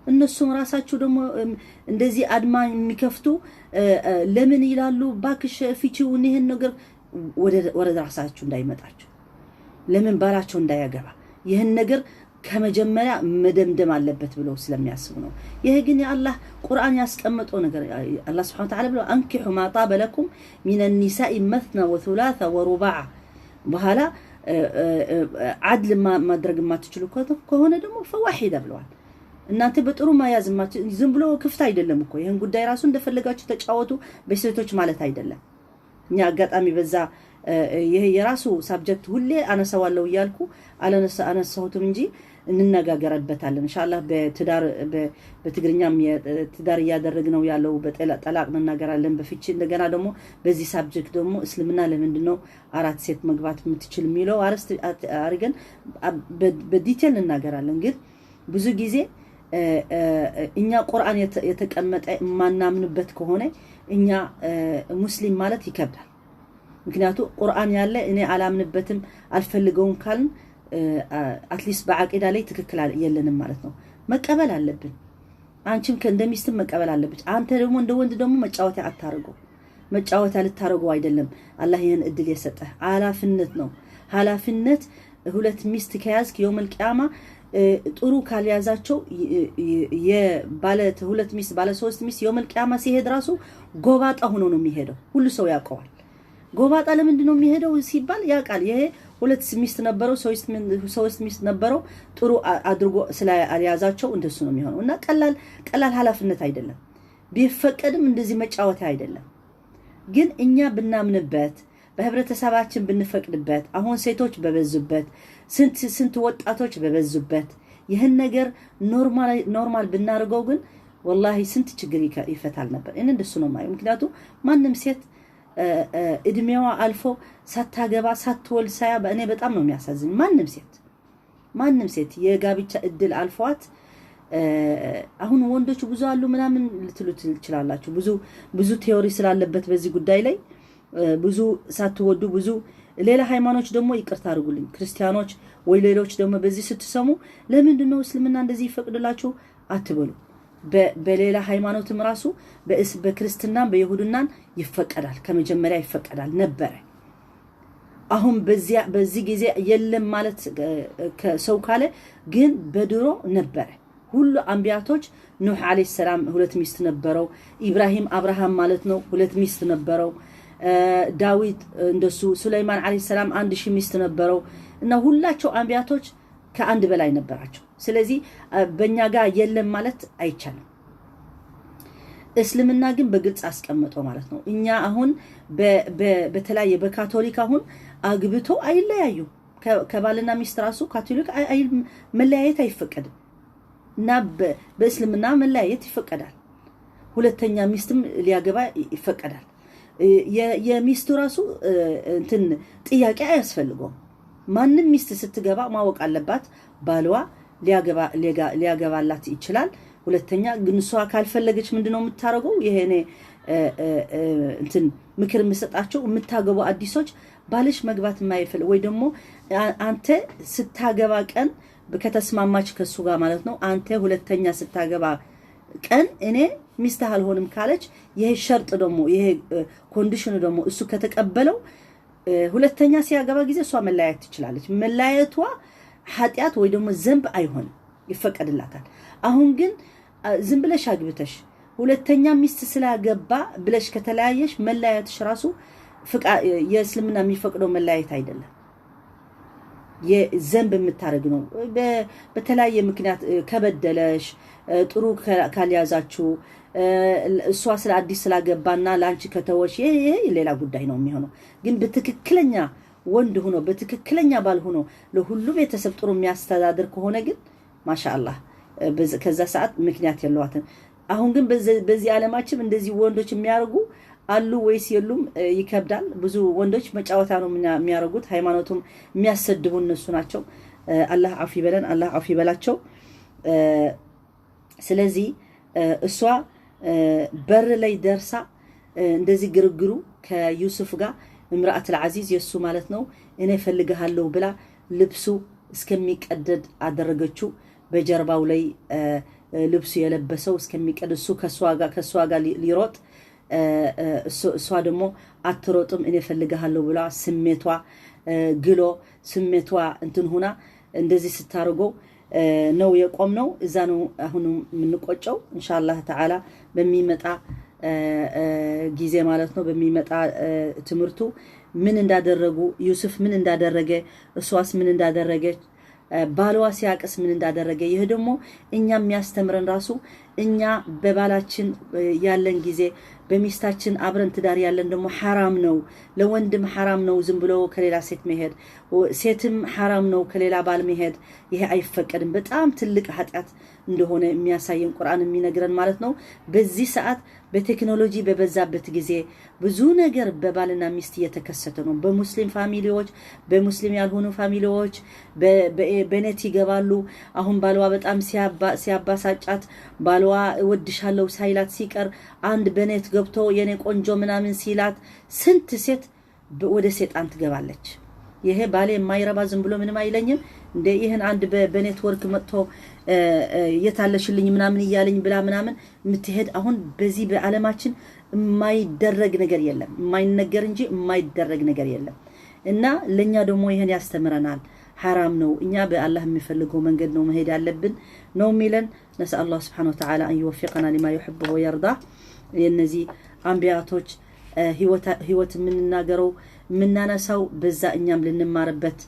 S1: እነሱም ራሳቸው ደሞ እንደዚህ አድማ የሚከፍቱ ለምን ይላሉ? ባክሽ ፊቺው ይሄን ነገር ወደ ራሳቸው እንዳይመጣቸው ለምን ባላቸው እንዳያገባ ይሄን ነገር ከመጀመሪያ መደምደም አለበት ብለው ስለሚያስቡ ነው። ይሄ ግን የአላህ ቁርአን ያስቀመጠው ነገር አላህ Subhanahu Wa Ta'ala ብለው አንኪሑ ማ ጣበ ለኩም ሚን النساء مثنى وثلاث ورباع በኋላ አድል ማድረግ ማትችሉ ከሆነ ደግሞ ፈዋሂዳ ብለዋል። እናንተ በጥሩ ማያዝማት ዝም ብሎ ክፍት አይደለም እኮ ይሄን ጉዳይ ራሱ እንደፈለጋችሁ ተጫወቱ በሴቶች ማለት አይደለም። እኛ አጋጣሚ በዛ ይሄ የራሱ ሳብጀክት ሁሌ አነሳዋለሁ ይያልኩ አነሳሁትም እንጂ እንነጋገርበታለን ኢንሻአላህ። በትግርኛም ትዳር ያደረግነው ያለው በጠላቅ እንነጋገራለን በፍቺ። እንደገና ደግሞ በዚህ ሳብጀክት ደግሞ እስልምና ለምንድነው 4 ሴት መግባት የምትችል የሚለው አርስት አርገን በዲቴል እንነጋገራለን። ግን ብዙ ጊዜ እኛ ቁርአን የተቀመጠ ማናምንበት ከሆነ እኛ ሙስሊም ማለት ይከብዳል። ምክንያቱም ቁርአን ያለ እኔ አላምንበትም አልፈልገውም ካልን አትሊስት በአቂዳ ላይ ትክክል የለንም ማለት ነው። መቀበል አለብን። አንቺም ከእንደሚስትም መቀበል አለብሽ። አንተ ደግሞ እንደ ወንድ ደግሞ መጫወታ አታርገው። መጫወታ ልታረገው አይደለም አላህ ይሄን እድል የሰጠህ ኃላፊነት ነው። ኃላፊነት 2 ሚስት ከያዝክ የውመል ቂያማ ጥሩ ካልያዛቸው የባለ 2 ሚስት ባለ 3 ሚስት የውመል ቂያማ ሲሄድ ራሱ ጎባጣ ሆኖ ነው የሚሄደው። ሁሉ ሰው ያውቀዋል። ጎባጣ ለምንድን ነው የሚሄደው ሲባል ያውቃል። ይሄ 2 ሚስት ነበረው 3 ሚስት ነበረው ጥሩ አድርጎ ስለያዛቸው እንደሱ ነው የሚሆነው። እና ቀላል ኃላፊነት አይደለም። ቢፈቀድም እንደዚህ መጫወታ አይደለም። ግን እኛ ብናምንበት በህብረተሰባችን ብንፈቅድበት አሁን ሴቶች በበዙበት ስንት ወጣቶች በበዙበት ይህን ነገር ኖርማል ብናርገው ግን والله ስንት ችግር ይፈታል ነበር እኔ እንደሱ ነው ማለት ምክንያቱም ማንንም ሴት እድሜዋ አልፎ ሳታገባ ሳትወልድ ሳያ በእኔ በጣም ነው የሚያሳዝን ማንንም ሴት የጋብቻ እድል አልፏት አሁን ወንዶች ብዙ አሉ ምናምን ልትሉት ይችላልላችሁ ብዙ ቲዮሪ ስላለበት በዚህ ጉዳይ ላይ ብዙ ሳትወዱ ብዙ ሌላ ሃይማኖች ደግሞ ይቅርታ አድርጉልኝ ክርስቲያኖች ወይ ሌሎች ደግሞ በዚህ ስትሰሙ ለምንድን ነው እስልምና እንደዚህ ይፈቅድላችሁ አትበሉ በሌላ ሃይማኖትም ራሱ በክርስቲያና በይሁድናን ይፈቀዳል ከመጀመሪያ ይፈቀዳል ነበር አሁን በዚህ ጊዜ የለም ማለት ሰው ካለ ግን በድሮ ነበር ሁሉ አንቢያቶች ኑህ አለይሂ ሰላም ሁለት ሚስት ነበረው ኢብራሂም አብርሃም ማለት ነው ሁለት ሚስት ነበረው ዳዊት እንደሱ ሱለይማን አለይሂ ሰላም 1000 ሚስት ነበረው እና ሁላቸው አንቢያቶች ከአንድ በላይ ነበራቸው ስለዚህ በእኛ ጋር የለም ማለት አይቻልም እስልምና ግን በግልጽ አስቀምጠው ማለት ነው እኛ አሁን በተለያየ በካቶሊክ አሁን አግብቶ አይለያዩ ከባልና ሚስት ራሱ ካቶሊክ መለያየት አይፈቀድም እና በእስልምና መለያየት ይፈቀዳል ሁለተኛ ሚስትም ሊያገባ ይፈቀዳል የሚስቱ ራሱ እንትን ጥያቄ አያስፈልገው ማንንም ሚስት ስትገባ ማወቅ አለባት ባልዋ ሊያገባላት ይችላል ሁለተኛ ግን እሷ ካልፈለገች ምንድነው የምታረገው ይሄኔ እንትን ምክር መስጣቸው የምታገቡ አዲሶች ባልሽ መግባት የማይፈልግ ወይ ደግሞ አንተ ስታገባ ቀን በከተስማማች ከሱ ጋር ማለት ነው አንተ ሁለተኛ ስታገባ ቀን እኔ ሚስት አልሆንም ካለች ይሄ ሸርጥ ደግሞ ይሄ ኮንዲሽኑ ደግሞ እሱ ከተቀበለው ሁለተኛ ሲያገባ ጊዜ እሷ መለያየት ትችላለች መለያየቷ ኃጢያት ወይ ደግሞ ዘንብ አይሆን ይፈቀድላታል አሁን ግን ዝም ብለሽ አግብተሽ ሁለተኛ ሚስት ስላገባ ብለሽ ከተለያየሽ መለያየትሽ ራሱ የእስልምና የሚፈቅደው መለያየት አይደለም የዘንብ የምታረግ ነው በተለያየ ምክንያት ከበደለሽ ጥሩ ካልያዛችሁ እሷ ስለ አዲስ ስላገባና ላንቺ ከተወሽ ይሄ ሌላ ጉዳይ ነው የሚሆነው ግን በትክክለኛ ወንድ ሆኖ በትክክለኛ ባል ሆኖ ለሁሉ ቤተሰብ ጥሩ የሚያስተዳድር ከሆነ ግን ማሻአላህ ከዛ ሰዓት ምክንያት የለዋትም አሁን ግን በዚህ ዓለማችን እንደዚህ ወንዶች የሚያርጉ አሉ ወይስ የሉም ይከብዳል ብዙ ወንዶች መጫወታ ነው የሚያረጉት ሃይማኖቱም የሚያሰድቡ እነሱ ናቸው አላህ አፍ ይበለን አላህ አፍ ይበላቸው ስለዚህ እሷ በር ላይ ደርሳ እንደዚህ ግርግሩ ከዩሱፍ ጋር ምራአት العزيز የሱ ማለት ነው እኔ ፈልግሃለሁ ብላ ልብሱ እስከሚቀደድ አደረገችው በጀርባው ላይ ልብሱ የለበሰው እስከሚቀደሱ ከሷ ጋር ሊሮጥ እሷ ደግሞ አትሮጥም እኔ ፈልግሃለሁ ብላ ስሜቷ ግሎ ስሜቷ እንትን ሆና እንደዚህ ስታርገው ነው የቆምነው እዛ ነው አሁን ምንቆጨው ኢንሻአላህ ተዓላ በሚመጣ ጊዜ ማለት ነው በሚመጣ ትምርቱ ምን እንዳደረጉ ዩሱፍ ምን እንዳደረገ እሷስ ምን እንዳደረገች ባልዋ ሲያቀስ ምን እንዳደረገ ይሄ ደግሞ እኛም የሚያስተምረን ራሱ እኛ በባላችን ያለን ጊዜ በሚስታችን አብረን ትዳር ያለን ደግሞ حرام ነው ለወንድም حرام ነው ዝም ብሎ ከሌላ ሴት መሄድ ሴትም حرام ነው ከሌላ ባል መሄድ ይሄ አይፈቀድም በጣም ትልቅ ኃጢያት እንደሆነ የሚያሳየን ቁርአን የሚነግረን ማለት ነው በዚህ ሰዓት በቴክኖሎጂ በበዛበት ጊዜ ብዙ ነገር በባልና ሚስት እየተከሰተ ነው በሙስሊም ፋሚሊዎች በሙስሊም ያልሆኑ ፋሚሊዎች በኔት ይገባሉ አሁን ባልዋ በጣም ሲያባሳጫት ባልዋ ወድሻለሁ ሳይላት ሲቀር አንድ በኔት ገብቶ የኔ ቆንጆ ምናምን ሲላት ስንት ሴት ወደ ሰይጣን ትገባለች ይሄ ባሌ የማይረባ ዝም ብሎ ምንም አይለኝም እንደ ይሄን አንድ በኔትወርክ መጥቶ የታለሽልኝ ምናምን ይያለኝ ብላ ምናምን ምትሄድ አሁን በዚህ በዓለማችን የማይደረግ ነገር የለም የማይነገር እንጂ የማይደረግ ነገር የለም እና ለኛ ደግሞ ይሄን ያስተምረናል حرام ነው እኛ በአላህ የሚፈልገው መንገድ ነው መሄድ ያለብን ነው ሚለን نسأل الله سبحانه وتعالى أن يوفقنا لما يحب ويرضى የነዚህ አንቢያቶች ህይወት ምንናገረው ምናነሳው በዛ እኛም ልንማርበት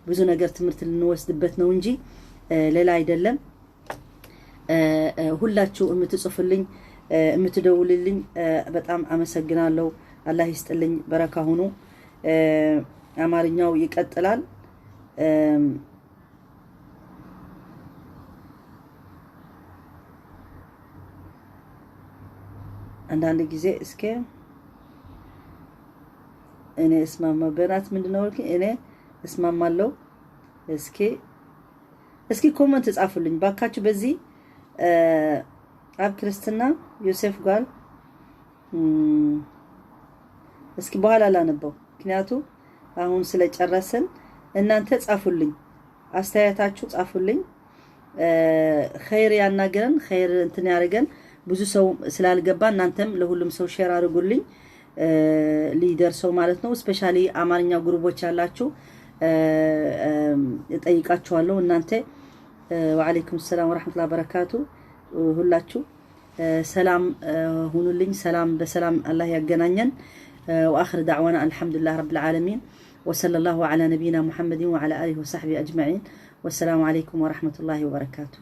S1: ብዙ ነገር ትምርት ልንወስድበት ነው እንጂ ሌላ አይደለም ሁላችሁ የምትጽፉልኝ የምትደውልልኝ በጣም አመሰግናለሁ አላህ ይስጥልኝ በረካ ሁኑ አማርኛው ይቀጥላል አንዳንድ ጊዜ እስከ እኔ እስማማ በራት ምንድነው እኔ እስማማለሁ እስኪ ኮሜንት ጻፉልኝ ባካችሁ በዚህ አብ ክርስትና ዮሴፍ ጋር እስኪ በኋላ ላነበው ምክንያቱም አሁን ስለጨረሰን እናንተ ጻፉልኝ አስተያየታችሁ ጻፉልኝ ኸይር ያናገረን ኸይር እንትን ያርገን ብዙ ሰው ስላልገባ እናንተም ለሁሉም ሰው ሼር አድርጉልኝ ሊደርሰው ማለት ነው ስፔሻሊ አማርኛ ግሩፖች ያላችሁ እጠይቃችኋለሁ እናንተ ወአለይኩም ሰላም ወራህመቱላሂ ወበረካቱ ሁላችሁ ሰላም ሁኑልኝ ሰላም በሰላም አላህ ያገናኘን واخر دعوانا الحمد لله رب العالمين وصلى الله على نبينا محمد وعلى اله وصحبه اجمعين والسلام عليكم ورحمه الله وبركاته